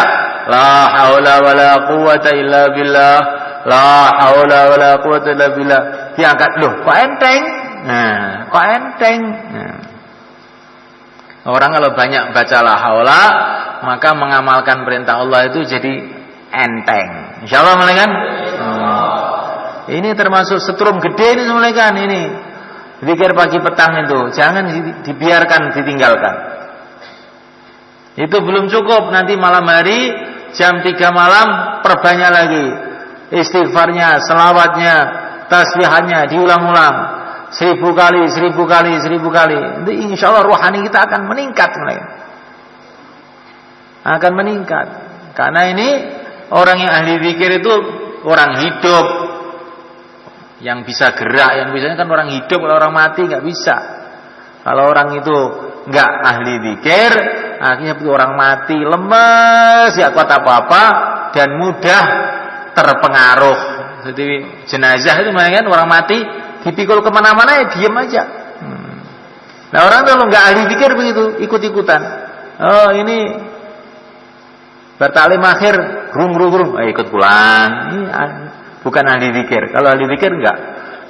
la haula wala quwata illa billah, la haula wala quwata illa billah. Diangkat, loh kok enteng? Nah, kok enteng? Nah. Orang kalau banyak baca la haula, maka mengamalkan perintah Allah itu jadi enteng. Insyaallah kan? Ini termasuk setrum gede ini kan ini. Zikir pagi petang itu jangan dibiarkan ditinggalkan. Itu belum cukup, nanti malam hari jam 3 malam perbanyak lagi istighfarnya, selawatnya, tasbihannya diulang-ulang 1000 kali, 1000 kali, 1000 kali. Nanti insyaallah rohani kita akan meningkat akan meningkat. Karena ini orang yang ahli zikir itu orang hidup yang bisa gerak, yang biasanya kan orang hidup, kalau orang mati nggak bisa. Kalau orang itu nggak ahli zikir, akhirnya seperti orang mati, lemes, ya kuat apa-apa dan mudah terpengaruh. Jadi jenazah itu kan orang mati dipikul kemana-mana ya diam aja. Nah orang kalau nggak ahli zikir begitu, ikut-ikutan. Oh ini bertaklim akhir, rum, ikut pulang. Ini bukan ahli zikir. Kalau ahli zikir enggak.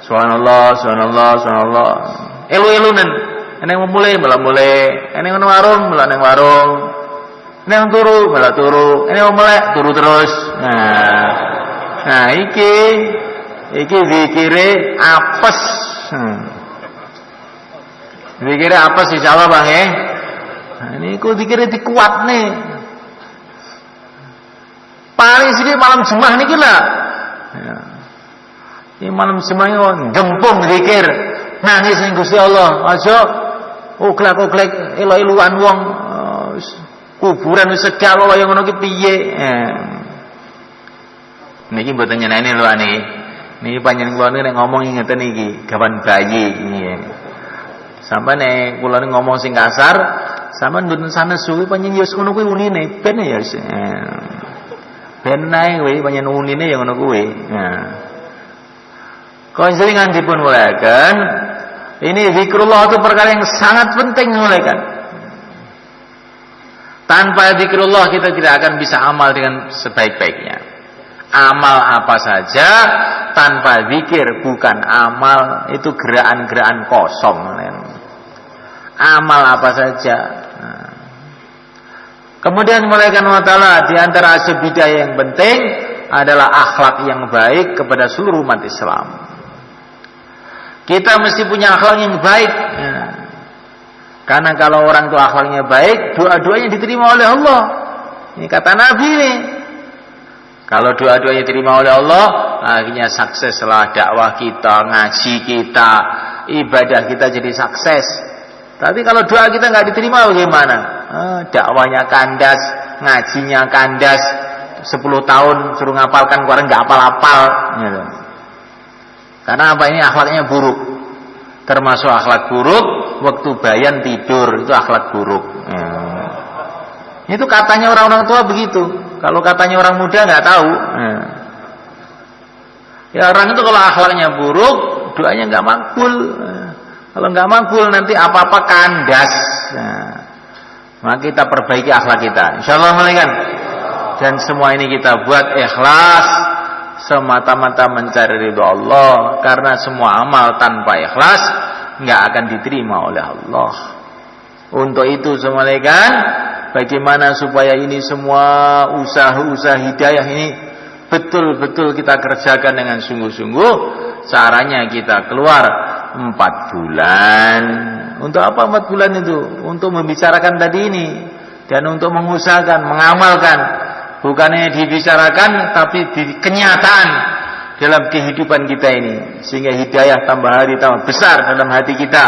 Subhanallah, subhanallah, subhanallah. Elu-elunan. Ini yang mulai, malah mulai. Ini yang warung, malah yang warung. Ini yang turu, malah turu. Ini yang melek, turu terus. Nah, iki zikire apes. Zikire apes insyaallah Bang ya. Nah, ini ku zikire dikuat nih. Paling sedikit malam Jumat niki lah. Ya. Ini malam Jumat iki gempung zikir. Nangis ning Gusti Allah. Aja oglek-oglek elo-eluan wong kuburan wis sedak kaya ngono ki piye. Niki mboten nyeneni lho niki. Niki panjenengan kula nek ngomong ngeten iki, gawan bayi iki. Sampai nek kula ngomong sing kasar, sampean mboten sanes suwi panjenengan ya ngono kuwi unine, ben ya wis. Ben nae kuwi panjenengan unine ya ngono kuwi. Nah. Konselingan dipun mulakan, ini zikrullah itu perkara yang sangat penting mulakan. Tanpa zikrullah kita tidak akan bisa amal dengan sebaik-baiknya. Amal apa saja tanpa zikir bukan amal, itu gerakan-gerakan kosong. Amal apa saja. Nah. Kemudian mulakan wa ta'ala di antara asbab hidayah yang penting adalah akhlak yang baik kepada seluruh umat Islam. Kita mesti punya akhlak yang baik. Nah. Karena kalau orang itu akhlaknya baik, doa-doanya diterima oleh Allah. Ini kata Nabi nih. Kalau doa-doanya diterima oleh Allah, akhirnya sukseslah dakwah kita, ngaji kita, ibadah kita jadi sukses. Tapi kalau doa kita nggak diterima bagaimana? Dakwahnya kandas, ngajinya kandas, 10 tahun suruh ngapalkan Quran nggak apal-apal. Gitu. Karena apa? Ini akhlaknya buruk. Termasuk akhlak buruk waktu bayan tidur, itu akhlak buruk. Itu katanya orang-orang tua begitu. Kalau katanya orang muda nggak tahu. Ya orang itu kalau akhlaknya buruk, doanya nggak makbul. Kalau nggak makbul nanti apa-apa kandas. Maka kita perbaiki akhlak kita. Insyaallah kan. Dan semua ini kita buat ikhlas, semata-mata mencari ridho Allah. Karena semua amal tanpa ikhlas nggak akan diterima oleh Allah. Untuk itu semalekan, bagaimana supaya ini semua usaha-usaha hidayah ini betul-betul kita kerjakan dengan sungguh-sungguh. Caranya kita keluar 4 bulan. Untuk apa 4 bulan itu? Untuk membicarakan tadi ini dan untuk mengusahakan, mengamalkan. Bukannya dibicarakan tapi di kenyataan dalam kehidupan kita ini, sehingga hidayah tambah hari tambah besar dalam hati kita,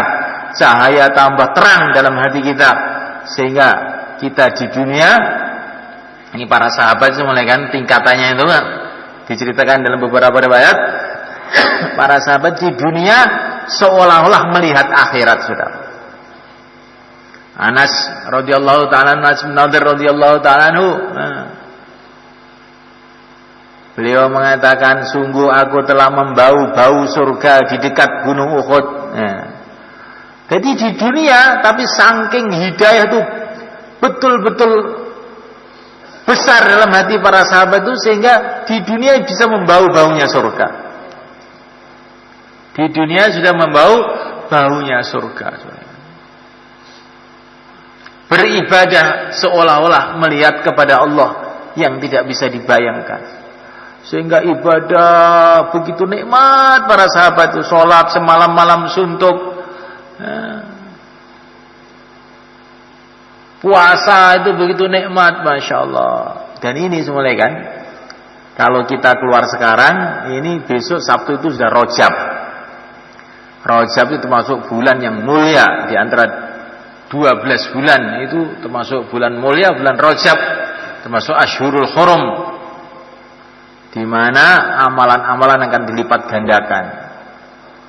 cahaya tambah terang dalam hati kita, sehingga kita di dunia ini para sahabat mulai kan tingkatannya itu kan diceritakan dalam beberapa riwayat. Para sahabat di dunia seolah-olah melihat akhirat sudah. Anas radhiyallahu ta'ala, Anas bin Nadir radhiyallahu ta'ala anhu, beliau mengatakan, sungguh aku telah membau bau surga di dekat gunung Uhud. Jadi di dunia, tapi saking hidayah itu betul-betul besar dalam hati para sahabat itu, sehingga di dunia bisa membau baunya surga. Di dunia sudah membau baunya surga. Beribadah seolah-olah melihat kepada Allah yang tidak bisa dibayangkan. Sehingga ibadah begitu nikmat para sahabat itu, sholat semalam-malam suntuk, puasa itu begitu nikmat, Masya Allah. Dan ini semuanya kan, kalau kita keluar sekarang, ini besok Sabtu itu sudah Rajab. Rajab itu termasuk bulan yang mulia, di antara 12 bulan itu termasuk bulan mulia, bulan Rajab, termasuk Ashhurul Hurum, di mana amalan-amalan akan dilipat gandakan.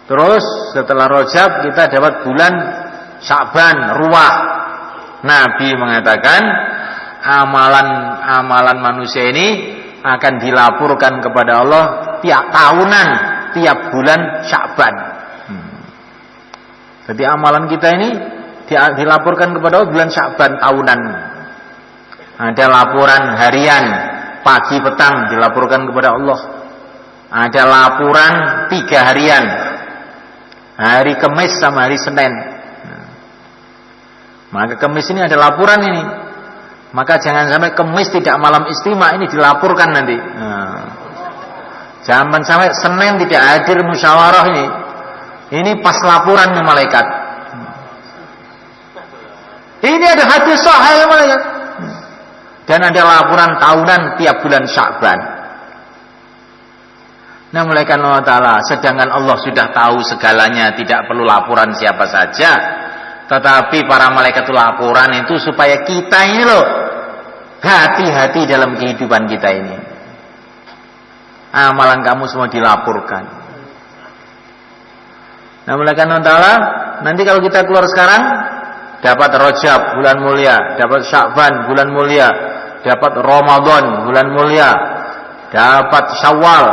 Terus setelah Rajab kita dapat bulan Sya'ban, Ruwah. Nabi mengatakan amalan-amalan manusia ini akan dilaporkan kepada Allah tiap tahunan, tiap bulan Sya'ban. Jadi amalan kita ini dilaporkan kepada Allah bulan Sya'ban tahunan. Ada laporan harian, pagi petang dilaporkan kepada Allah. Ada laporan 3 harian, hari Kamis sama hari Senin. Maka Kamis ini ada laporan ini. Maka jangan sampai Kamis tidak malam istima, ini dilaporkan nanti. Jangan sampai Senin tidak hadir musyawarah ini. Ini pas laporan nih malaikat. Ini ada hadis sahih malaikat. Dan ada laporan tahunan tiap bulan Sya'ban. Nah, malaikat Allah Ta'ala, sedangkan Allah sudah tahu segalanya, tidak perlu laporan siapa saja. Tetapi para malaikat itu laporan itu supaya kita ini loh hati-hati dalam kehidupan kita ini. Amalan kamu semua dilaporkan. Nah, malaikat Allah Ta'ala, nanti kalau kita keluar sekarang, dapat Rajab, bulan mulia, dapat Sya'ban, bulan mulia, dapat Ramadan, bulan mulia, dapat Syawal,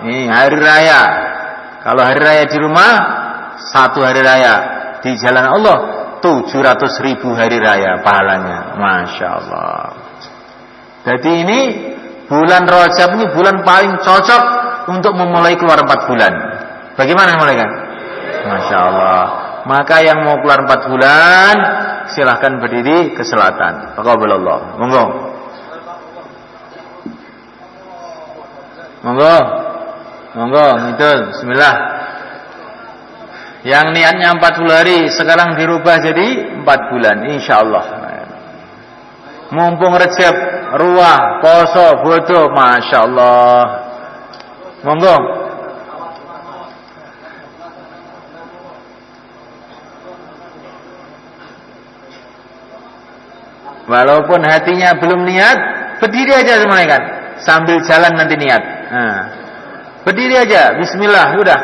ini hari raya. Kalau hari raya di rumah, 1 hari raya. Di jalan Allah 700.000 hari raya pahalanya. Masya Allah. Jadi ini bulan Rajab ini bulan paling cocok untuk memulai keluar 4 bulan. Bagaimana mulai kan? Masya Allah. Maka yang mau keluar 4 bulan, silahkan berdiri ke selatan. Taqabbalallah. Monggo. Monggo. Monggo, itu bismillah. Yang niatnya 40 hari sekarang dirubah jadi 4 bulan insyaallah. Mumpung Rajab, Ruwah, poso, bodo, masyaallah. Monggo. Walaupun hatinya belum niat, berdiri aja semuanya kan. Sambil jalan nanti niat. Berdiri aja, bismillah, udah.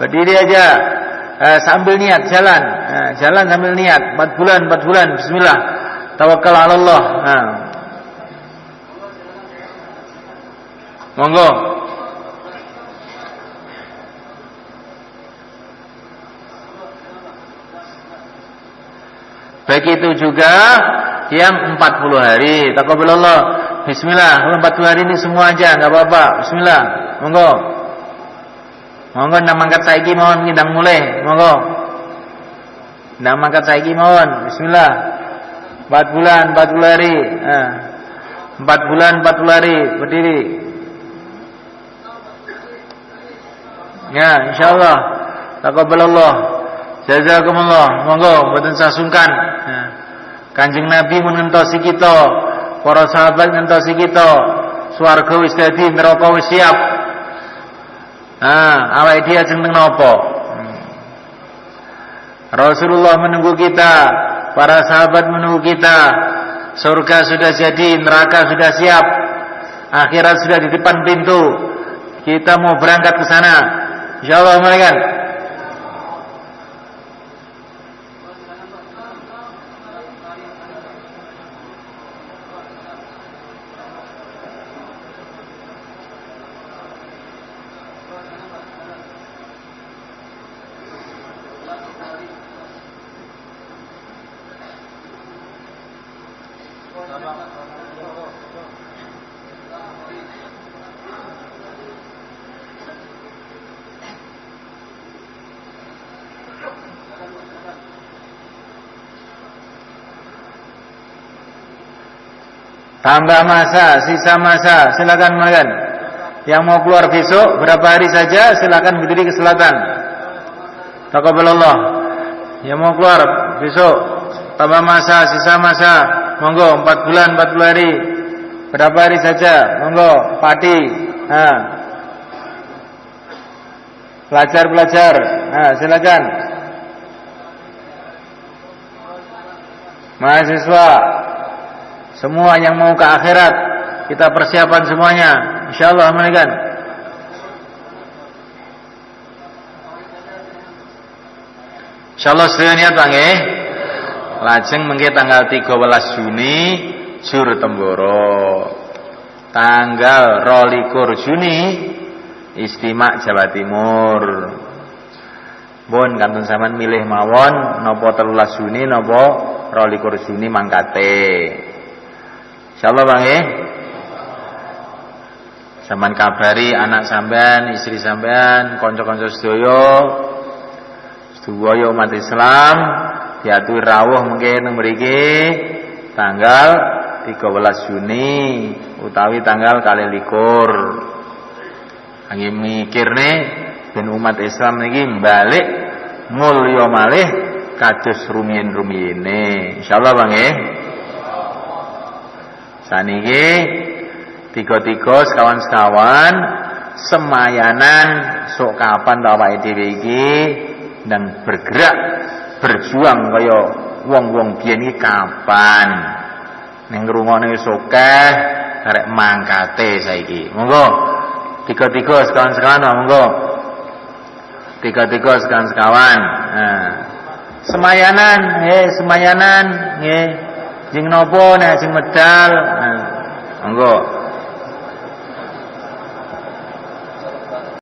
Berdiri aja, sambil niat, jalan. Jalan sambil niat, 4 bulan, bismillah. Tawakkal 'ala Allah. Monggo. Begitu juga yang 40 hari. Taqabbalallah. Bismillah, 40 hari ini semua aja, enggak apa-apa. Bismillah. Monggo. Monggo nang mangkat saiki mawon ngindang mulai. Monggo. Nang mangkat saiki mawon. Bismillah. 40 hari. 40 hari berdiri. Ya, insyaallah. Taqabbalallah. Jazakumullah. Monggo mboten sasungkan. Kanjeng Nabi mengentosi kita, para sahabat ngentosi kita, swarga wis dadi, neraka wis siap. Awake dhewe ajeng napa? Rasulullah menunggu kita, para sahabat menunggu kita. Surga sudah jadi, neraka sudah siap. Akhirat sudah di depan pintu. Kita mau berangkat ke sana. Insyaallah mereka. Tambah masa, sisa masa, silakan makan. Yang mau keluar besok berapa hari saja, silakan berdiri ke selatan. Taqabbalallah. Yang mau keluar besok tambah masa, sisa masa, monggo 4 bulan 40 hari. Berapa hari saja, monggo pati. Nah. Pelajar-pelajar, nah silakan. Mahasiswa, semua yang mau ke akhirat, kita persiapan semuanya, insyaallah menekan. Insyaallah sedaya niat Bang nggih. Lajeng mengke tanggal 13 Juni Jur Temboro. Tanggal 22 Juni Istimak Jawa Timur. Pun kantun sampean milih mawon napa 13 Juni napa 22 Juni mangkate. Insyaallah Bang nggih. Sampeyan kabari anak sampean, istri sampean, kanca-kanca sedaya umat Islam diatur rawuh mungkin teng mriki tanggal 13 Juni utawi tanggal 21. Angge mikirne ben umat Islam niki balik mulya malih kados rumiyin-rumiyine. Insyaallah Bang nggih. Saniki tiga-tiga sekawan-sekawan semayanan sok kapan ta awake dhewe iki dan bergerak berjuang kaya wong-wong biyen iki kapan ning ngrungokne wis akeh arek mangkate saiki. Monggo tiga-tiga sekawan-sekawan monggo. Tiga-tiga sekawan-sekawan. Nah, semayanan semayanan nggih. Jeng nopo nek sing medal. Monggo.